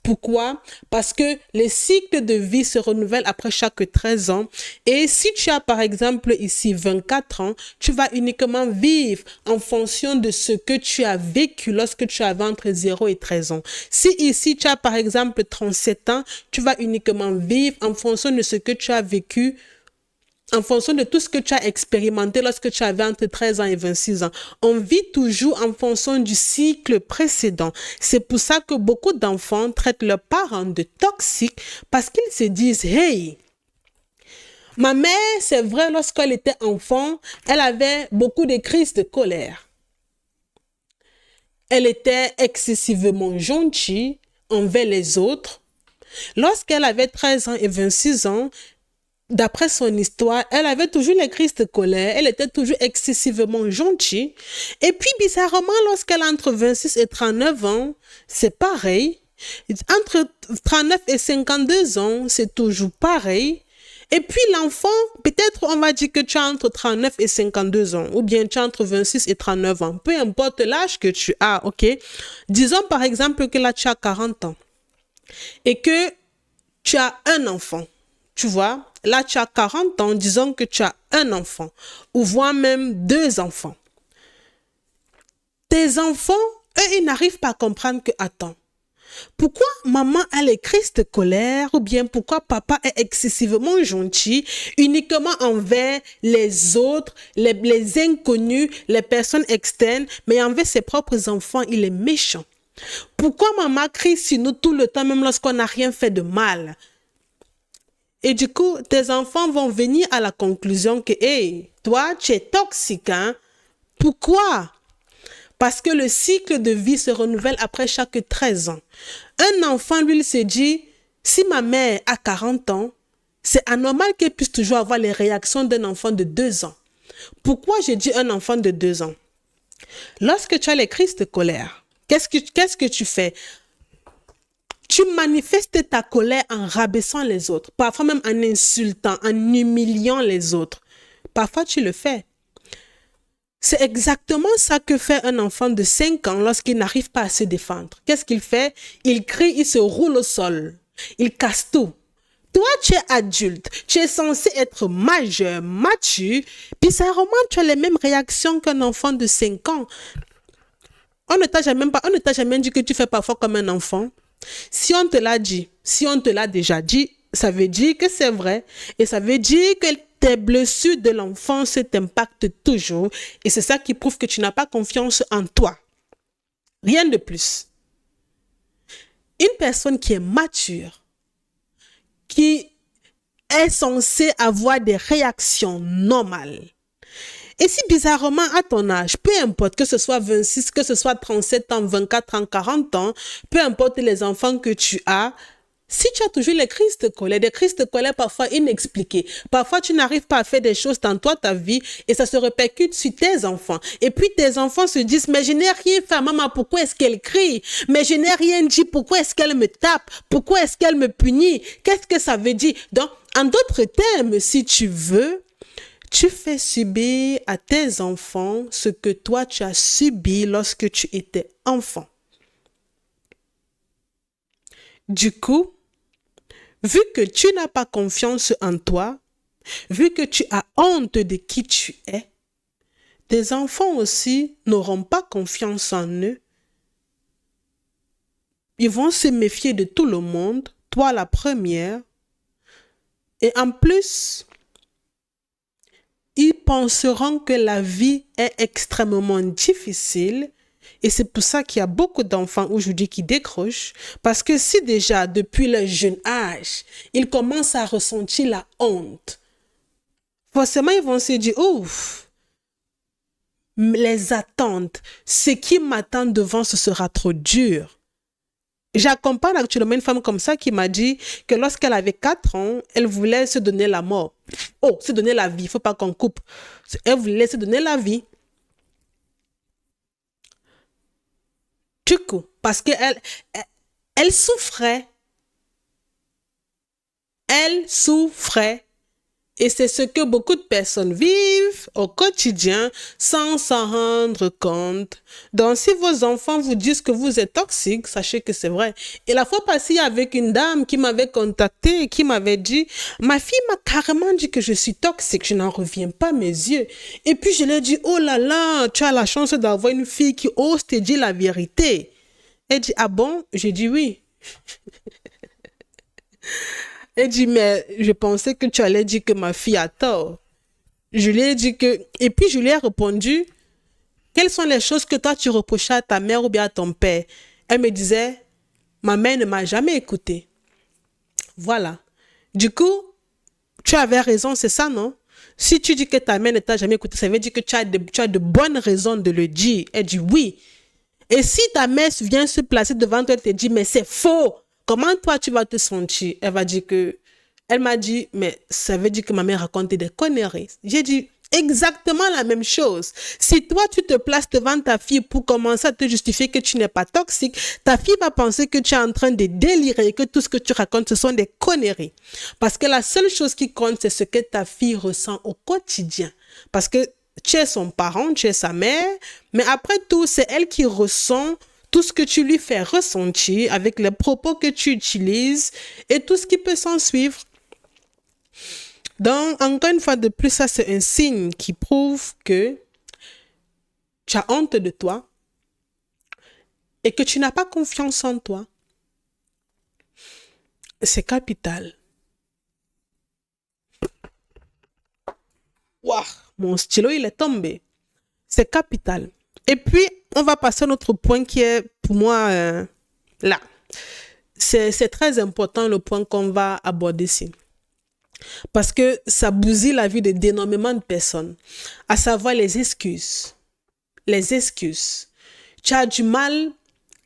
A: Pourquoi? Parce que les cycles de vie se renouvellent après chaque 13 ans. Et si tu as par exemple ici 24 ans, tu vas uniquement vivre en fonction de ce que tu as vécu lorsque tu avais entre 0 et 13 ans. Si ici tu as par exemple 37 ans, tu vas uniquement vivre en fonction de ce que tu as vécu, en fonction de tout ce que tu as expérimenté lorsque tu avais entre 13 ans et 26 ans. On vit toujours en fonction du cycle précédent. C'est pour ça que beaucoup d'enfants traitent leurs parents de toxiques parce qu'ils se disent « Hey, ma mère, c'est vrai, lorsqu'elle était enfant, elle avait beaucoup de crises de colère. Elle était excessivement gentille envers les autres. Lorsqu'elle avait 13 ans et 26 ans, d'après son histoire, elle avait toujours les crises de colère. Elle était toujours excessivement gentille. Et puis, bizarrement, lorsqu'elle a entre 26 et 39 ans, c'est pareil. Entre 39 et 52 ans, c'est toujours pareil. Et puis l'enfant, peut-être on va dire que tu as entre 39 et 52 ans, ou bien tu as entre 26 et 39 ans, peu importe l'âge que tu as, ok? Disons par exemple que là tu as 40 ans et que tu as un enfant, tu vois? Là tu as 40 ans, disons que tu as un enfant, ou voire même 2 enfants. Tes enfants, eux, ils n'arrivent pas à comprendre que, attends, pourquoi maman a les crises de colère ou bien pourquoi papa est excessivement gentil uniquement envers les autres, les inconnus, les personnes externes, mais envers ses propres enfants, il est méchant. Pourquoi maman crie sur nous tout le temps même lorsqu'on n'a rien fait de mal? Et du coup, tes enfants vont venir à la conclusion que, hey, toi, tu es toxique, hein? Pourquoi? Parce que le cycle de vie se renouvelle après chaque 13 ans. Un enfant, lui, il se dit, si ma mère a 40 ans, c'est anormal qu'elle puisse toujours avoir les réactions d'un enfant de 2 ans. Pourquoi je dis un enfant de 2 ans? Lorsque tu as les crises de colère, qu'est-ce que tu fais? Tu manifestes ta colère en rabaissant les autres, parfois même en insultant, en humiliant les autres. Parfois, tu le fais. C'est exactement ça que fait un enfant de 5 ans lorsqu'il n'arrive pas à se défendre. Qu'est-ce qu'il fait? Il crie, il se roule au sol. Il casse tout. Toi, tu es adulte. Tu es censé être majeur, mature. Bizarrement, tu as les mêmes réactions qu'un enfant de 5 ans. On ne t'a jamais dit que tu fais parfois comme un enfant. Si on te l'a dit, si on te l'a déjà dit, ça veut dire que c'est vrai. Et ça veut dire que tes blessures de l'enfance t'impactent toujours. Et c'est ça qui prouve que tu n'as pas confiance en toi. Rien de plus. Une personne qui est mature, qui est censée avoir des réactions normales. Et si bizarrement, à ton âge, peu importe que ce soit 26, que ce soit 37 ans, 24 ans, 40 ans, peu importe les enfants que tu as, si tu as toujours les crises de colère, des crises de colère parfois inexpliquées, parfois tu n'arrives pas à faire des choses dans toi, ta vie, et ça se répercute sur tes enfants. Et puis tes enfants se disent, mais je n'ai rien fait, maman, pourquoi est-ce qu'elle crie? Mais je n'ai rien dit, pourquoi est-ce qu'elle me tape? Pourquoi est-ce qu'elle me punit? Qu'est-ce que ça veut dire? Donc, en d'autres termes, si tu veux, tu fais subir à tes enfants ce que toi tu as subi lorsque tu étais enfant. Du coup, vu que tu n'as pas confiance en toi, vu que tu as honte de qui tu es, tes enfants aussi n'auront pas confiance en eux. Ils vont se méfier de tout le monde, toi la première. Et en plus, ils penseront que la vie est extrêmement difficile. Et c'est pour ça qu'il y a beaucoup d'enfants aujourd'hui qui décrochent. Parce que si déjà, depuis le jeune âge, ils commencent à ressentir la honte, forcément, ils vont se dire, ouf, les attentes, ce qui m'attend devant, ce sera trop dur. J'accompagne actuellement une femme comme ça qui m'a dit que lorsqu'elle avait 4 ans, elle voulait se donner la mort. Oh, se donner la vie, il ne faut pas qu'on coupe. Elle voulait se donner la vie. Du coup, parce qu'elle souffrait. Elle souffrait. Et c'est ce que beaucoup de personnes vivent au quotidien sans s'en rendre compte. Donc, si vos enfants vous disent que vous êtes toxique, sachez que c'est vrai. Et la fois passée, avec une dame qui m'avait contacté et qui m'avait dit, ma fille m'a carrément dit que je suis toxique, je n'en reviens pas à mes yeux. Et puis, je lui ai dit, oh là là, tu as la chance d'avoir une fille qui ose te dire la vérité. Elle dit, ah bon? J'ai dit oui. Elle dit, mais je pensais que tu allais dire que ma fille a tort. Je lui ai dit que... Et puis, je lui ai répondu, quelles sont les choses que toi, tu reprochais à ta mère ou bien à ton père? Elle me disait, ma mère ne m'a jamais écouté. Voilà. Du coup, tu avais raison, c'est ça, non? Si tu dis que ta mère ne t'a jamais écouté, ça veut dire que tu as de bonnes raisons de le dire. Elle dit oui. Et si ta mère vient se placer devant toi et te dit, mais c'est faux, comment toi tu vas te sentir? Elle m'a dit, mais ça veut dire que ma mère racontait des conneries. J'ai dit exactement la même chose. Si toi tu te places devant ta fille pour commencer à te justifier que tu n'es pas toxique, ta fille va penser que tu es en train de délirer et que tout ce que tu racontes, ce sont des conneries. Parce que la seule chose qui compte, c'est ce que ta fille ressent au quotidien. Parce que tu es son parent, tu es sa mère, mais après tout, c'est elle qui ressent tout ce que tu lui fais ressentir avec les propos que tu utilises et tout ce qui peut s'en suivre. Donc, encore une fois de plus, ça c'est un signe qui prouve que tu as honte de toi et que tu n'as pas confiance en toi. C'est capital. Waouh, mon stylo, il est tombé. C'est capital. Et puis, on va passer à notre point qui est, pour moi, là. C'est très important le point qu'on va aborder ici. Parce que ça bousille la vie d'énormément de personnes. À savoir les excuses. Les excuses. Tu as du mal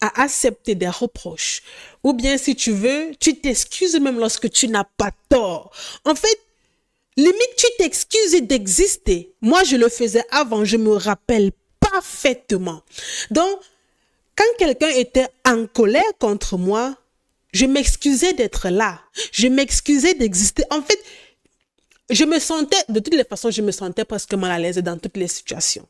A: à accepter des reproches. Ou bien, si tu veux, tu t'excuses même lorsque tu n'as pas tort. En fait, limite, tu t'excuses d'exister. Moi, je le faisais avant, je me rappelle parfaitement. Donc, quand quelqu'un était en colère contre moi, je m'excusais d'être là. Je m'excusais d'exister. En fait, de toutes les façons, je me sentais presque mal à l'aise dans toutes les situations.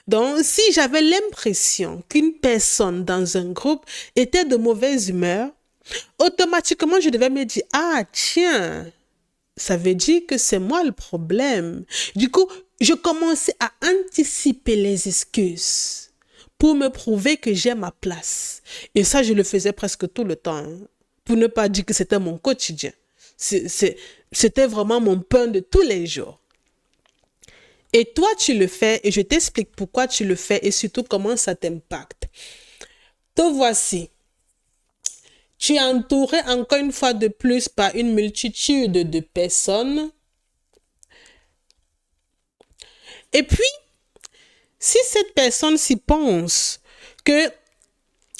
A: Donc, si j'avais l'impression qu'une personne dans un groupe était de mauvaise humeur, automatiquement, je devais me dire, ah, tiens, ça veut dire que c'est moi le problème. Du coup, je commençais à anticiper les excuses pour me prouver que j'ai ma place. Et ça, je le faisais presque tout le temps, hein, pour ne pas dire que c'était mon quotidien. C'était vraiment mon pain de tous les jours. Et toi, tu le fais et je t'explique pourquoi tu le fais et surtout comment ça t'impacte. Te voici. Tu es entouré encore une fois de plus par une multitude de personnes. Et puis, si cette personne s'y pense que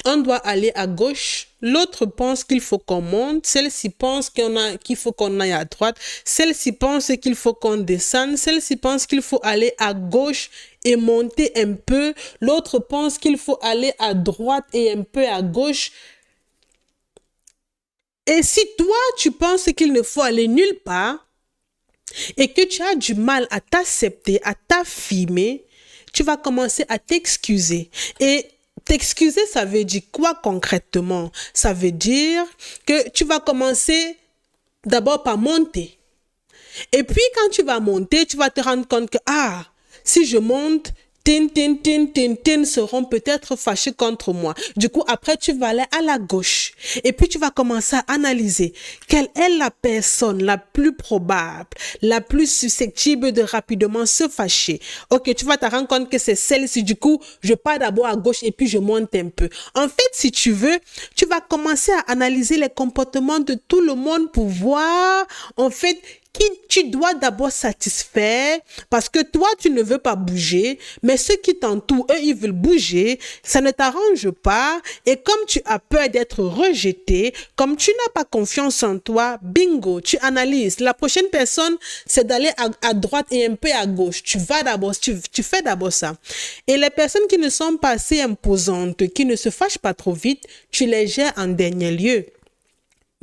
A: on doit aller à gauche, l'autre pense qu'il faut qu'on monte, celle-ci pense qu'il faut qu'on aille à droite, celle-ci pense qu'il faut qu'on descende, celle-ci pense qu'il faut aller à gauche et monter un peu, l'autre pense qu'il faut aller à droite et un peu à gauche. Et si toi, tu penses qu'il ne faut aller nulle part et que tu as du mal à t'accepter, à t'affirmer, tu vas commencer à t'excuser. Et t'excuser, ça veut dire quoi concrètement? Ça veut dire que tu vas commencer d'abord par monter. Et puis, quand tu vas monter, tu vas te rendre compte que, ah, si je monte, seront peut-être fâchés contre moi. Du coup, après, tu vas aller à la gauche. Et puis, tu vas commencer à analyser quelle est la personne la plus probable, la plus susceptible de rapidement se fâcher. Ok, tu vas te rendre compte que c'est celle-ci. Du coup, je pars d'abord à gauche et puis je monte un peu. En fait, si tu veux, tu vas commencer à analyser les comportements de tout le monde pour voir, en fait, qui tu dois d'abord satisfaire parce que toi, tu ne veux pas bouger, mais ceux qui t'entourent, eux, ils veulent bouger, ça ne t'arrange pas. Et comme tu as peur d'être rejeté, comme tu n'as pas confiance en toi, bingo, tu analyses. La prochaine personne, c'est d'aller à droite et un peu à gauche. Tu vas d'abord, tu fais d'abord ça. Et les personnes qui ne sont pas assez imposantes, qui ne se fâchent pas trop vite, tu les gères en dernier lieu.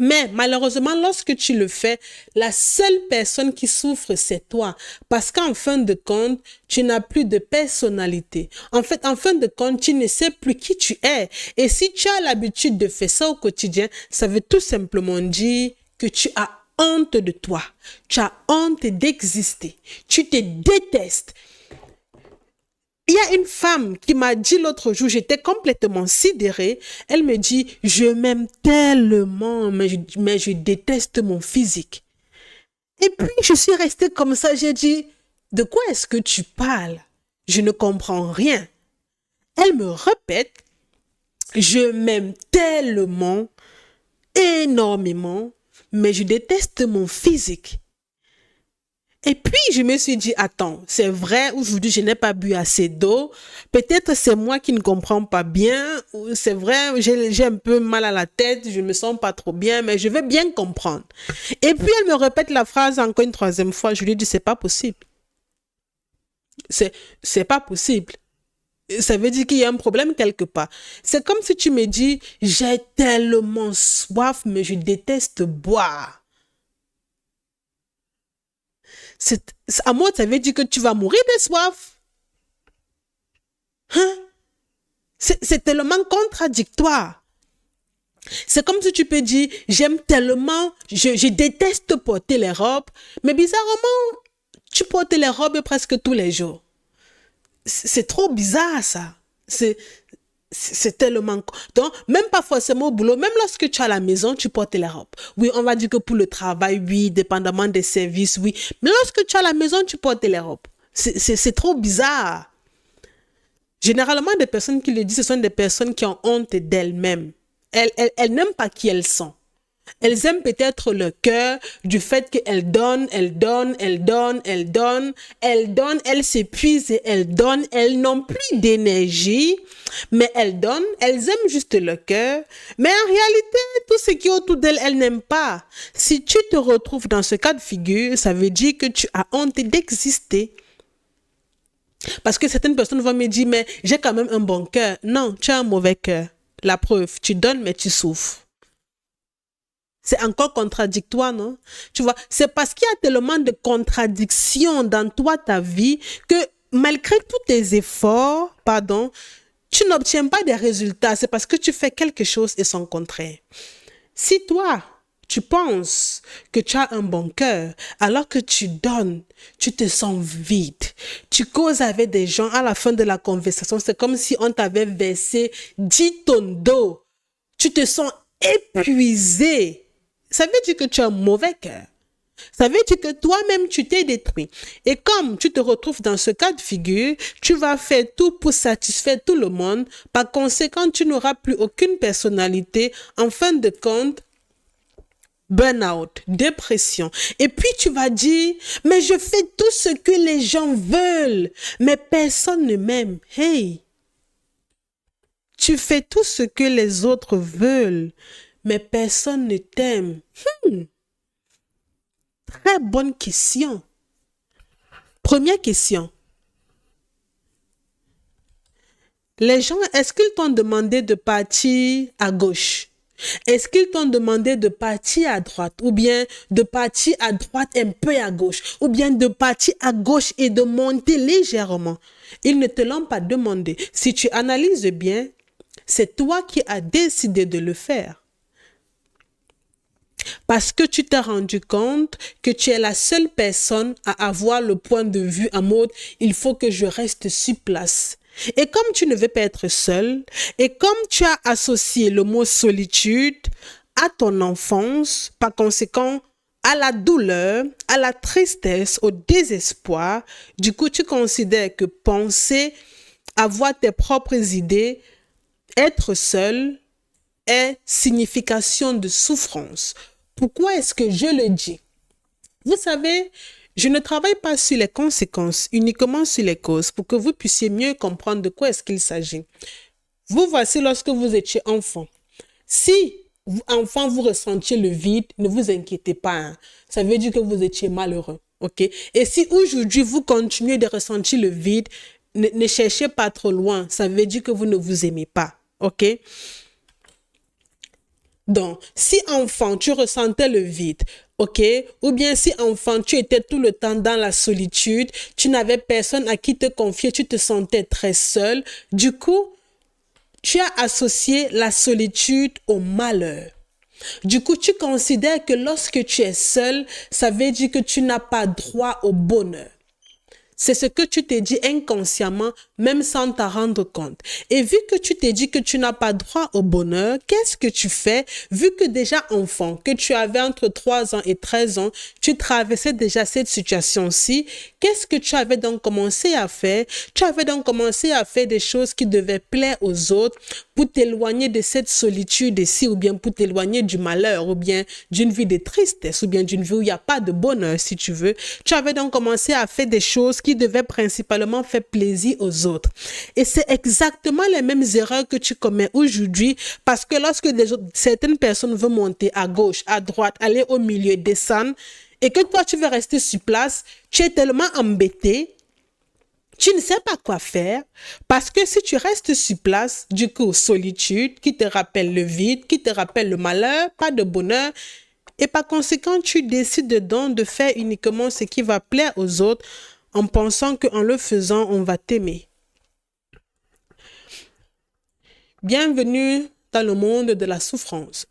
A: Mais malheureusement, lorsque tu le fais, la seule personne qui souffre, c'est toi. Parce qu'en fin de compte, tu n'as plus de personnalité. En fait, en fin de compte, tu ne sais plus qui tu es. Et si tu as l'habitude de faire ça au quotidien, ça veut tout simplement dire que tu as honte de toi. Tu as honte d'exister. Tu te détestes. Il y a une femme qui m'a dit l'autre jour, j'étais complètement sidérée. Elle me dit, je m'aime tellement, mais je déteste mon physique. Et puis, je suis restée comme ça. J'ai dit, de quoi est-ce que tu parles? Je ne comprends rien. Elle me répète, je m'aime tellement, énormément, mais je déteste mon physique. Et puis, je me suis dit, attends, c'est vrai, aujourd'hui, je n'ai pas bu assez d'eau. Peut-être c'est moi qui ne comprends pas bien. C'est vrai, j'ai un peu mal à la tête, je me sens pas trop bien, mais je veux bien comprendre. Et puis, elle me répète la phrase encore une troisième fois. Je lui dis, c'est pas possible. C'est pas possible. Ça veut dire qu'il y a un problème quelque part. C'est comme si tu me dis, j'ai tellement soif, mais je déteste boire. À moi, ça veut dire que tu vas mourir de soif. Hein? C'est tellement contradictoire. C'est comme si tu peux dire, j'aime tellement, je déteste porter les robes, mais bizarrement, tu portes les robes presque tous les jours. C'est trop bizarre, ça. C'est tellement... Donc, même pas forcément au boulot, même lorsque tu es à la maison, tu portes les robes. Oui, on va dire que pour le travail, oui, dépendamment des services, oui. Mais lorsque tu es à la maison, tu portes les robes. C'est trop bizarre. Généralement, des personnes qui le disent, ce sont des personnes qui ont honte d'elles-mêmes. Elles n'aiment pas qui elles sont. Elles aiment peut-être le cœur du fait qu'elles donnent, elles s'épuisent et elles donnent, elles n'ont plus d'énergie, mais elles donnent, elles aiment juste le cœur, mais en réalité, tout ce qui est autour d'elles, elles n'aiment pas. Si tu te retrouves dans ce cas de figure, ça veut dire que tu as honte d'exister. Parce que certaines personnes vont me dire, mais j'ai quand même un bon cœur. Non, tu as un mauvais cœur. La preuve, tu donnes, mais tu souffres. C'est encore contradictoire, non? Tu vois, c'est parce qu'il y a tellement de contradictions dans toi, ta vie, que malgré tous tes efforts, tu n'obtiens pas des résultats. C'est parce que tu fais quelque chose et son contraire. Si toi, tu penses que tu as un bon cœur, alors que tu donnes, tu te sens vide. Tu causes avec des gens, à la fin de la conversation, c'est comme si on t'avait versé 10 tonnes d'eau. Tu te sens épuisé. Ça veut dire que tu as un mauvais cœur. Ça veut dire que toi-même, tu t'es détruit. Et comme tu te retrouves dans ce cas de figure, tu vas faire tout pour satisfaire tout le monde. Par conséquent, tu n'auras plus aucune personnalité. En fin de compte, burn-out, dépression. Et puis tu vas dire, mais je fais tout ce que les gens veulent, mais personne ne m'aime. Hey! Tu fais tout ce que les autres veulent, mais personne ne t'aime. Très bonne question. Première question. Les gens, est-ce qu'ils t'ont demandé de partir à gauche? Est-ce qu'ils t'ont demandé de partir à droite? Ou bien de partir à droite un peu à gauche? Ou bien de partir à gauche et de monter légèrement? Ils ne te l'ont pas demandé. Si tu analyses bien, c'est toi qui as décidé de le faire. Parce que tu t'es rendu compte que tu es la seule personne à avoir le point de vue en mode « il faut que je reste sur place ». Et comme tu ne veux pas être seul, et comme tu as associé le mot solitude à ton enfance, par conséquent, à la douleur, à la tristesse, au désespoir, du coup, tu considères que penser, avoir tes propres idées, être seul est signification de souffrance. Pourquoi est-ce que je le dis? Vous savez, je ne travaille pas sur les conséquences, uniquement sur les causes, pour que vous puissiez mieux comprendre de quoi est-ce qu'il s'agit. Vous voici lorsque vous étiez enfant. Si, enfant, vous ressentiez le vide, ne vous inquiétez pas, hein. Ça veut dire que vous étiez malheureux, ok? Et si aujourd'hui, vous continuez de ressentir le vide, ne cherchez pas trop loin. Ça veut dire que vous ne vous aimez pas, ok? Donc, si enfant, tu ressentais le vide, ok? Ou bien si enfant, tu étais tout le temps dans la solitude, tu n'avais personne à qui te confier, tu te sentais très seul. Du coup, tu as associé la solitude au malheur. Du coup, tu considères que lorsque tu es seul, ça veut dire que tu n'as pas droit au bonheur. C'est ce que tu t'es dit inconsciemment, même sans t'en rendre compte. Et vu que tu t'es dit que tu n'as pas droit au bonheur, qu'est-ce que tu fais? Vu que déjà enfant, que tu avais entre 3 ans et 13 ans, tu traversais déjà cette situation-ci, qu'est-ce que tu avais donc commencé à faire? Tu avais donc commencé à faire des choses qui devaient plaire aux autres pour t'éloigner de cette solitude ici, ou bien pour t'éloigner du malheur, ou bien d'une vie de tristesse, ou bien d'une vie où il n'y a pas de bonheur, si tu veux. Tu avais donc commencé à faire des choses qui devaient principalement faire plaisir aux autres. Et c'est exactement les mêmes erreurs que tu commets aujourd'hui, parce que lorsque certaines personnes veulent monter à gauche, à droite, aller au milieu, descendre, et que toi tu veux rester sur place, tu es tellement embêté, tu ne sais pas quoi faire, parce que si tu restes sur place, du coup, solitude, qui te rappelle le vide, qui te rappelle le malheur, pas de bonheur, et par conséquent, tu décides donc de faire uniquement ce qui va plaire aux autres, en pensant qu'en le faisant, on va t'aimer. Bienvenue dans le monde de la souffrance.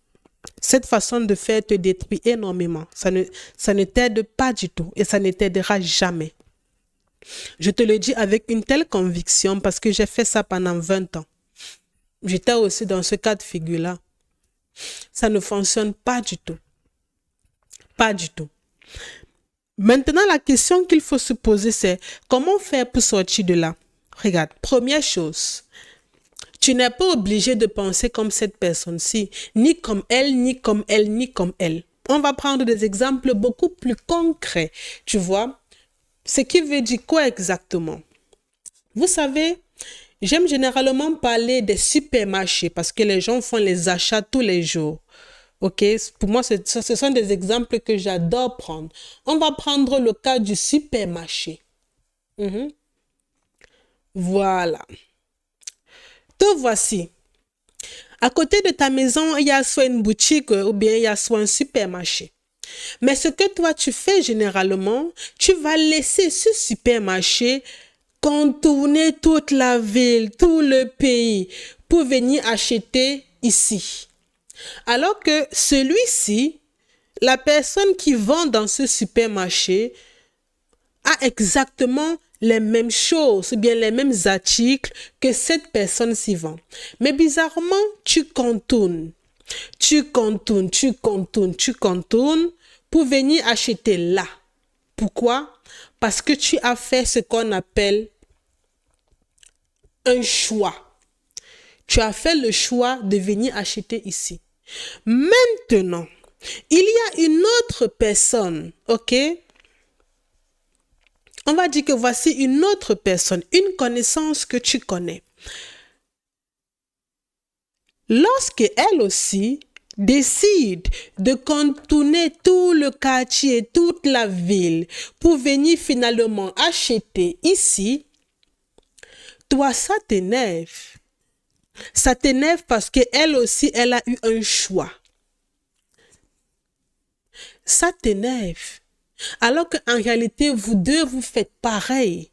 A: Cette façon de faire te détruit énormément. Ça ne t'aide pas du tout et ça ne t'aidera jamais. Je te le dis avec une telle conviction parce que j'ai fait ça pendant 20 ans. J'étais aussi dans ce cas de figure-là. Ça ne fonctionne pas du tout. Pas du tout. Maintenant, la question qu'il faut se poser, c'est comment faire pour sortir de là? Regarde, première chose, tu n'es pas obligé de penser comme cette personne-ci, ni comme elle, ni comme elle, ni comme elle. On va prendre des exemples beaucoup plus concrets, tu vois. Ce qui veut dire quoi exactement? Vous savez, j'aime généralement parler des supermarchés parce que les gens font les achats tous les jours. Ok, pour moi, ce sont des exemples que j'adore prendre. On va prendre le cas du supermarché. Voilà. Te voici. À côté de ta maison, il y a soit une boutique ou bien il y a soit un supermarché. Mais ce que toi tu fais généralement, tu vas laisser ce supermarché contourner toute la ville, tout le pays pour venir acheter ici. Alors que celui-ci, la personne qui vend dans ce supermarché a exactement les mêmes choses, ou bien les mêmes articles que cette personne s'y vend. Mais bizarrement, tu contournes pour venir acheter là. Pourquoi? Parce que tu as fait ce qu'on appelle un choix. Tu as fait le choix de venir acheter ici. Maintenant, il y a une autre personne, ok? On va dire que voici une autre personne, une connaissance que tu connais. Lorsque elle aussi décide de contourner tout le quartier, toute la ville pour venir finalement acheter ici, toi, ça t'énerve. Ça t'énerve parce qu'elle aussi, elle a eu un choix. Ça t'énerve. Alors qu'en réalité, vous deux, vous faites pareil.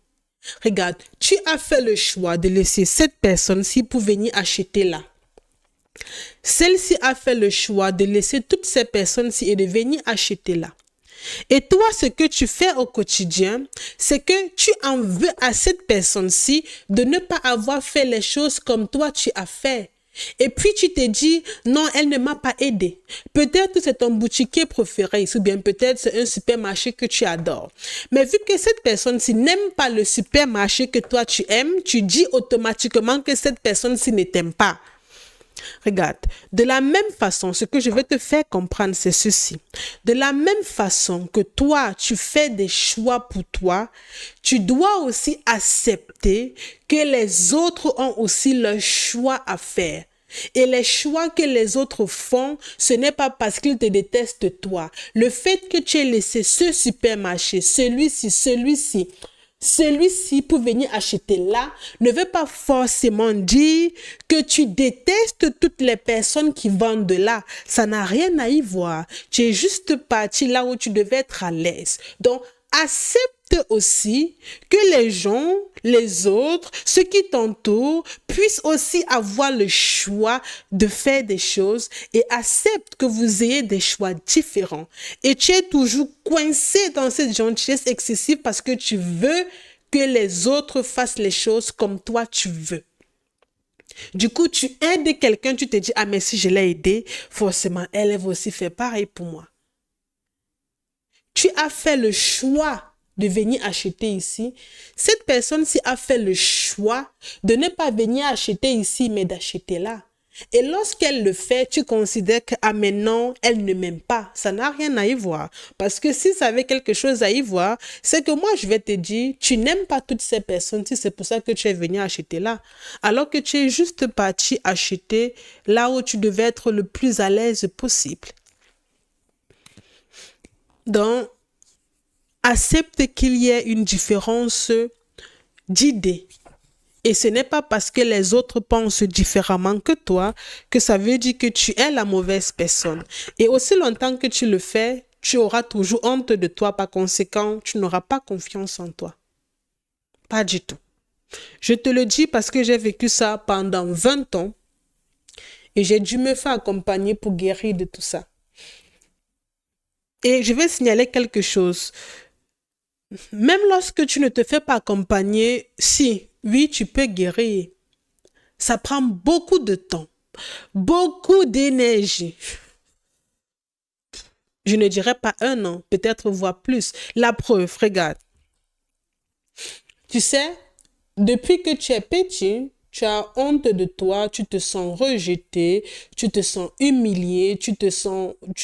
A: Regarde, tu as fait le choix de laisser cette personne-ci pour venir acheter là. Celle-ci a fait le choix de laisser toutes ces personnes-ci et de venir acheter là. Et toi, ce que tu fais au quotidien, c'est que tu en veux à cette personne-ci de ne pas avoir fait les choses comme toi tu as fait. Et puis tu te dis, non, elle ne m'a pas aidé. Peut-être c'est ton boutiquier préféré, ou bien peut-être c'est un supermarché que tu adores. Mais vu que cette personne-ci n'aime pas le supermarché que toi tu aimes, tu dis automatiquement que cette personne-ci ne t'aime pas. Regarde, de la même façon, ce que je vais te faire comprendre, c'est ceci. De la même façon que toi, tu fais des choix pour toi, tu dois aussi accepter que les autres ont aussi leur choix à faire. Et les choix que les autres font, ce n'est pas parce qu'ils te détestent toi. Le fait que tu aies laissé ce supermarché, celui-ci pour venir acheter là ne veut pas forcément dire que tu détestes toutes les personnes qui vendent de là. Ça n'a rien à y voir. Tu es juste parti là où tu devais être à l'aise. Donc, accepte aussi que les gens, les autres, ceux qui t'entourent puissent aussi avoir le choix de faire des choses et accepte que vous ayez des choix différents. Et tu es toujours coincé dans cette gentillesse excessive parce que tu veux que les autres fassent les choses comme toi tu veux. Du coup, tu aides quelqu'un, tu te dis, ah mais si je l'ai aidé, forcément, elle va aussi faire pareil pour moi. Tu as fait le choix de venir acheter ici. Cette personne-ci a fait le choix de ne pas venir acheter ici, mais d'acheter là. Et lorsqu'elle le fait, tu considères que, ah mais non, elle ne m'aime pas. Ça n'a rien à y voir. Parce que si ça avait quelque chose à y voir, c'est que moi, je vais te dire, tu n'aimes pas toutes ces personnes, si c'est pour ça que tu es venu acheter là. Alors que tu es juste parti acheter là où tu devais être le plus à l'aise possible. Donc, accepte qu'il y ait une différence d'idées. Et ce n'est pas parce que les autres pensent différemment que toi que ça veut dire que tu es la mauvaise personne. Et aussi longtemps que tu le fais, tu auras toujours honte de toi. Par conséquent, tu n'auras pas confiance en toi. Pas du tout. Je te le dis parce que j'ai vécu ça pendant 20 ans et j'ai dû me faire accompagner pour guérir de tout ça. Et je vais signaler quelque chose. Même lorsque tu ne te fais pas accompagner, si, oui, tu peux guérir. Ça prend beaucoup de temps, beaucoup d'énergie. Je ne dirais pas 1 an, peut-être voire plus. La preuve, regarde. Tu sais, depuis que tu es petit, tu as honte de toi, tu te sens rejeté, tu te sens humilié, tu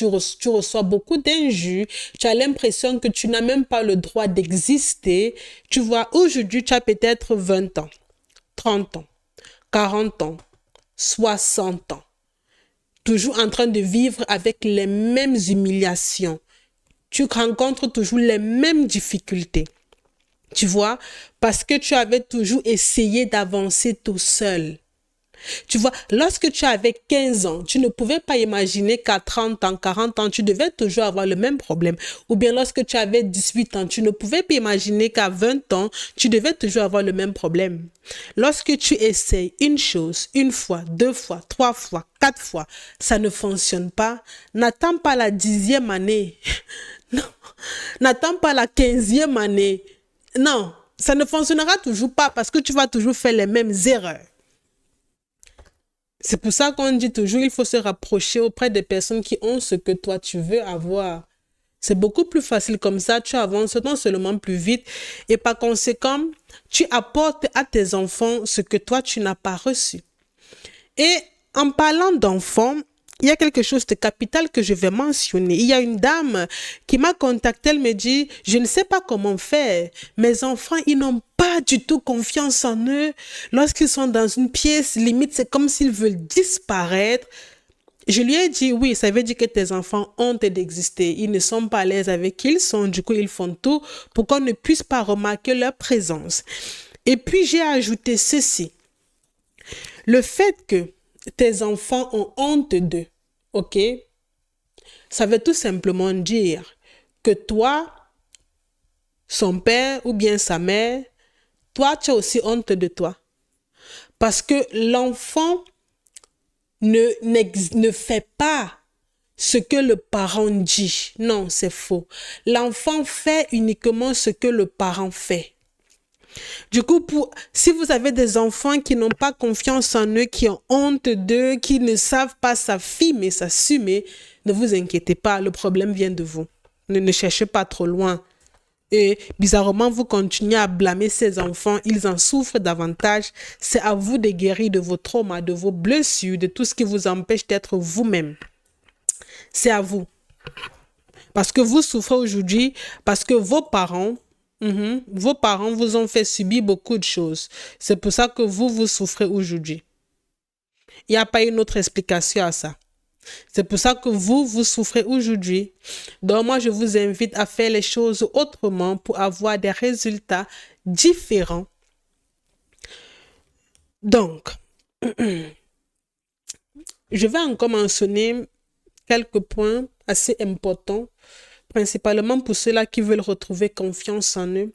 A: reçois beaucoup d'injures, tu as l'impression que tu n'as même pas le droit d'exister. Tu vois, aujourd'hui, tu as peut-être 20 ans, 30 ans, 40 ans, 60 ans, toujours en train de vivre avec les mêmes humiliations. Tu rencontres toujours les mêmes difficultés. Tu vois, parce que tu avais toujours essayé d'avancer tout seul. Tu vois, lorsque tu avais 15 ans, tu ne pouvais pas imaginer qu'à 30 ans, 40 ans, tu devais toujours avoir le même problème. Ou bien lorsque tu avais 18 ans, tu ne pouvais pas imaginer qu'à 20 ans, tu devais toujours avoir le même problème. Lorsque tu essayes une chose, 1 fois, 2 fois, 3 fois, 4 fois, ça ne fonctionne pas. N'attends pas la 10e année. Non. N'attends pas la 15e année. Non, ça ne fonctionnera toujours pas parce que tu vas toujours faire les mêmes erreurs. C'est pour ça qu'on dit toujours il faut se rapprocher auprès des personnes qui ont ce que toi tu veux avoir. C'est beaucoup plus facile comme ça, tu avances non seulement plus vite et par conséquent, tu apportes à tes enfants ce que toi tu n'as pas reçu. Et en parlant d'enfants, il y a quelque chose de capital que je vais mentionner. Il y a une dame qui m'a contactée, elle me dit, je ne sais pas comment faire. Mes enfants, ils n'ont pas du tout confiance en eux. Lorsqu'ils sont dans une pièce, limite, c'est comme s'ils veulent disparaître. Je lui ai dit, oui, ça veut dire que tes enfants ont honte d'exister. Ils ne sont pas à l'aise avec qui ils sont. Du coup, ils font tout pour qu'on ne puisse pas remarquer leur présence. Et puis, j'ai ajouté ceci. Le fait que tes enfants ont honte d'eux, ok? Ça veut tout simplement dire que toi, son père ou bien sa mère, toi, tu as aussi honte de toi. Parce que l'enfant ne fait pas ce que le parent dit. Non, c'est faux. L'enfant fait uniquement ce que le parent fait. Du coup, si vous avez des enfants qui n'ont pas confiance en eux, qui ont honte d'eux, qui ne savent pas s'affirmer, s'assumer, ne vous inquiétez pas, le problème vient de vous. Ne cherchez pas trop loin. et bizarrement, vous continuez à blâmer ces enfants, ils en souffrent davantage. C'est à vous de guérir de vos traumas, de vos blessures, de tout ce qui vous empêche d'être vous-même. C'est à vous. Parce que vous souffrez aujourd'hui, parce que vos parents vous ont fait subir beaucoup de choses. C'est pour ça que vous souffrez aujourd'hui. Il n'y a pas une autre explication à ça. C'est pour ça que vous souffrez aujourd'hui. Donc moi, je vous invite à faire les choses autrement pour avoir des résultats différents. Donc, je vais encore mentionner quelques points assez importants, principalement pour ceux-là qui veulent retrouver confiance en eux.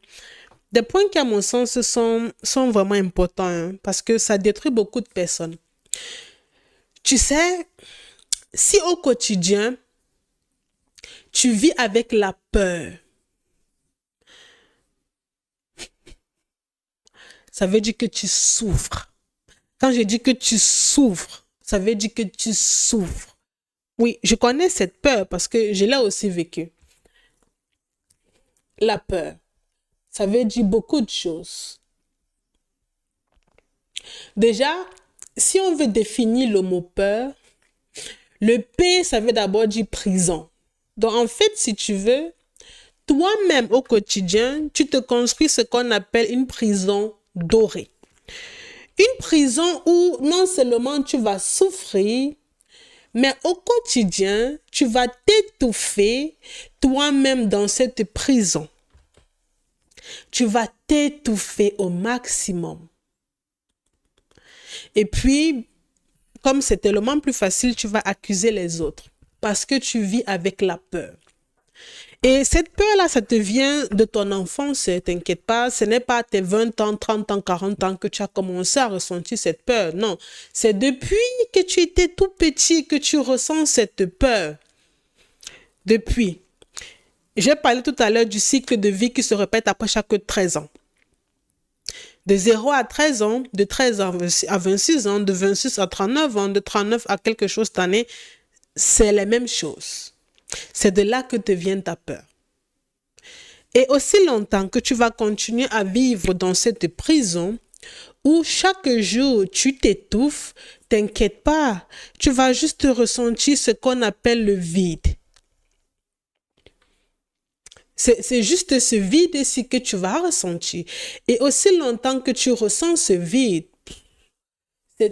A: Des points qui, à mon sens, sont vraiment importants, hein, parce que ça détruit beaucoup de personnes. Tu sais, si au quotidien, tu vis avec la peur, ça veut dire que tu souffres. Quand je dis que tu souffres, ça veut dire que tu souffres. Oui, je connais cette peur parce que je l'ai aussi vécue. La peur, ça veut dire beaucoup de choses. Déjà, si on veut définir le mot peur, le P, ça veut d'abord dire prison. Donc, en fait, si tu veux, toi-même au quotidien, tu te construis ce qu'on appelle une prison dorée. Une prison où non seulement tu vas souffrir, mais au quotidien, tu vas t'étouffer toi-même dans cette prison. Tu vas t'étouffer au maximum. Et puis, comme c'est tellement plus facile, tu vas accuser les autres parce que tu vis avec la peur. Et cette peur-là, ça te vient de ton enfance, t'inquiète pas, ce n'est pas à tes 20 ans, 30 ans, 40 ans que tu as commencé à ressentir cette peur. Non, c'est depuis que tu étais tout petit que tu ressens cette peur. Depuis. J'ai parlé tout à l'heure du cycle de vie qui se répète après chaque 13 ans. De 0 à 13 ans, de 13 à 26 ans, de 26 à 39 ans, de 39 à quelque chose d'année, c'est les mêmes choses. C'est de là que te vient ta peur. Et aussi longtemps que tu vas continuer à vivre dans cette prison où chaque jour tu t'étouffes, t'inquiète pas, tu vas juste ressentir ce qu'on appelle le vide. C'est juste ce vide-ci que tu vas ressentir. Et aussi longtemps que tu ressens ce vide,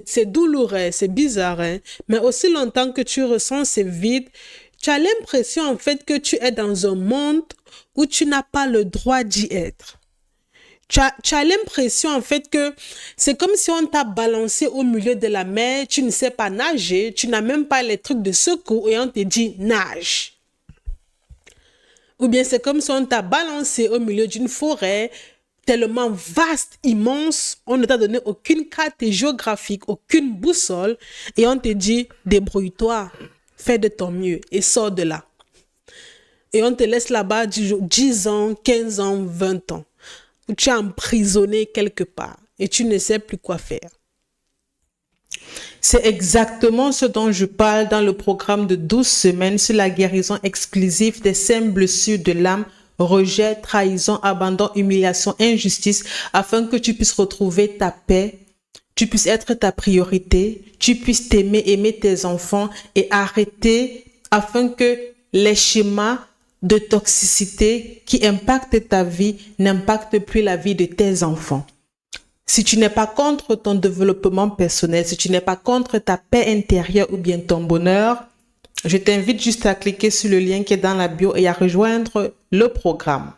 A: c'est douloureux, c'est bizarre, hein? Mais aussi longtemps que tu ressens ce vide, tu as l'impression en fait que tu es dans un monde où tu n'as pas le droit d'y être. Tu as l'impression en fait que c'est comme si on t'a balancé au milieu de la mer, tu ne sais pas nager, tu n'as même pas les trucs de secours et on te dit nage. Ou bien c'est comme si on t'a balancé au milieu d'une forêt tellement vaste, immense, on ne t'a donné aucune carte géographique, aucune boussole et on te dit débrouille-toi, fais de ton mieux et sors de là. Et on te laisse là-bas 10 ans, 15 ans, 20 ans, où tu es emprisonné quelque part et tu ne sais plus quoi faire. C'est exactement ce dont je parle dans le programme de 12 semaines sur la guérison exclusive des 5 blessures de l'âme, rejet, trahison, abandon, humiliation, injustice, afin que tu puisses retrouver ta paix, tu puisses être ta priorité, tu puisses t'aimer, aimer tes enfants et arrêter afin que les schémas de toxicité qui impactent ta vie n'impactent plus la vie de tes enfants. Si tu n'es pas contre ton développement personnel, si tu n'es pas contre ta paix intérieure ou bien ton bonheur, je t'invite juste à cliquer sur le lien qui est dans la bio et à rejoindre le programme.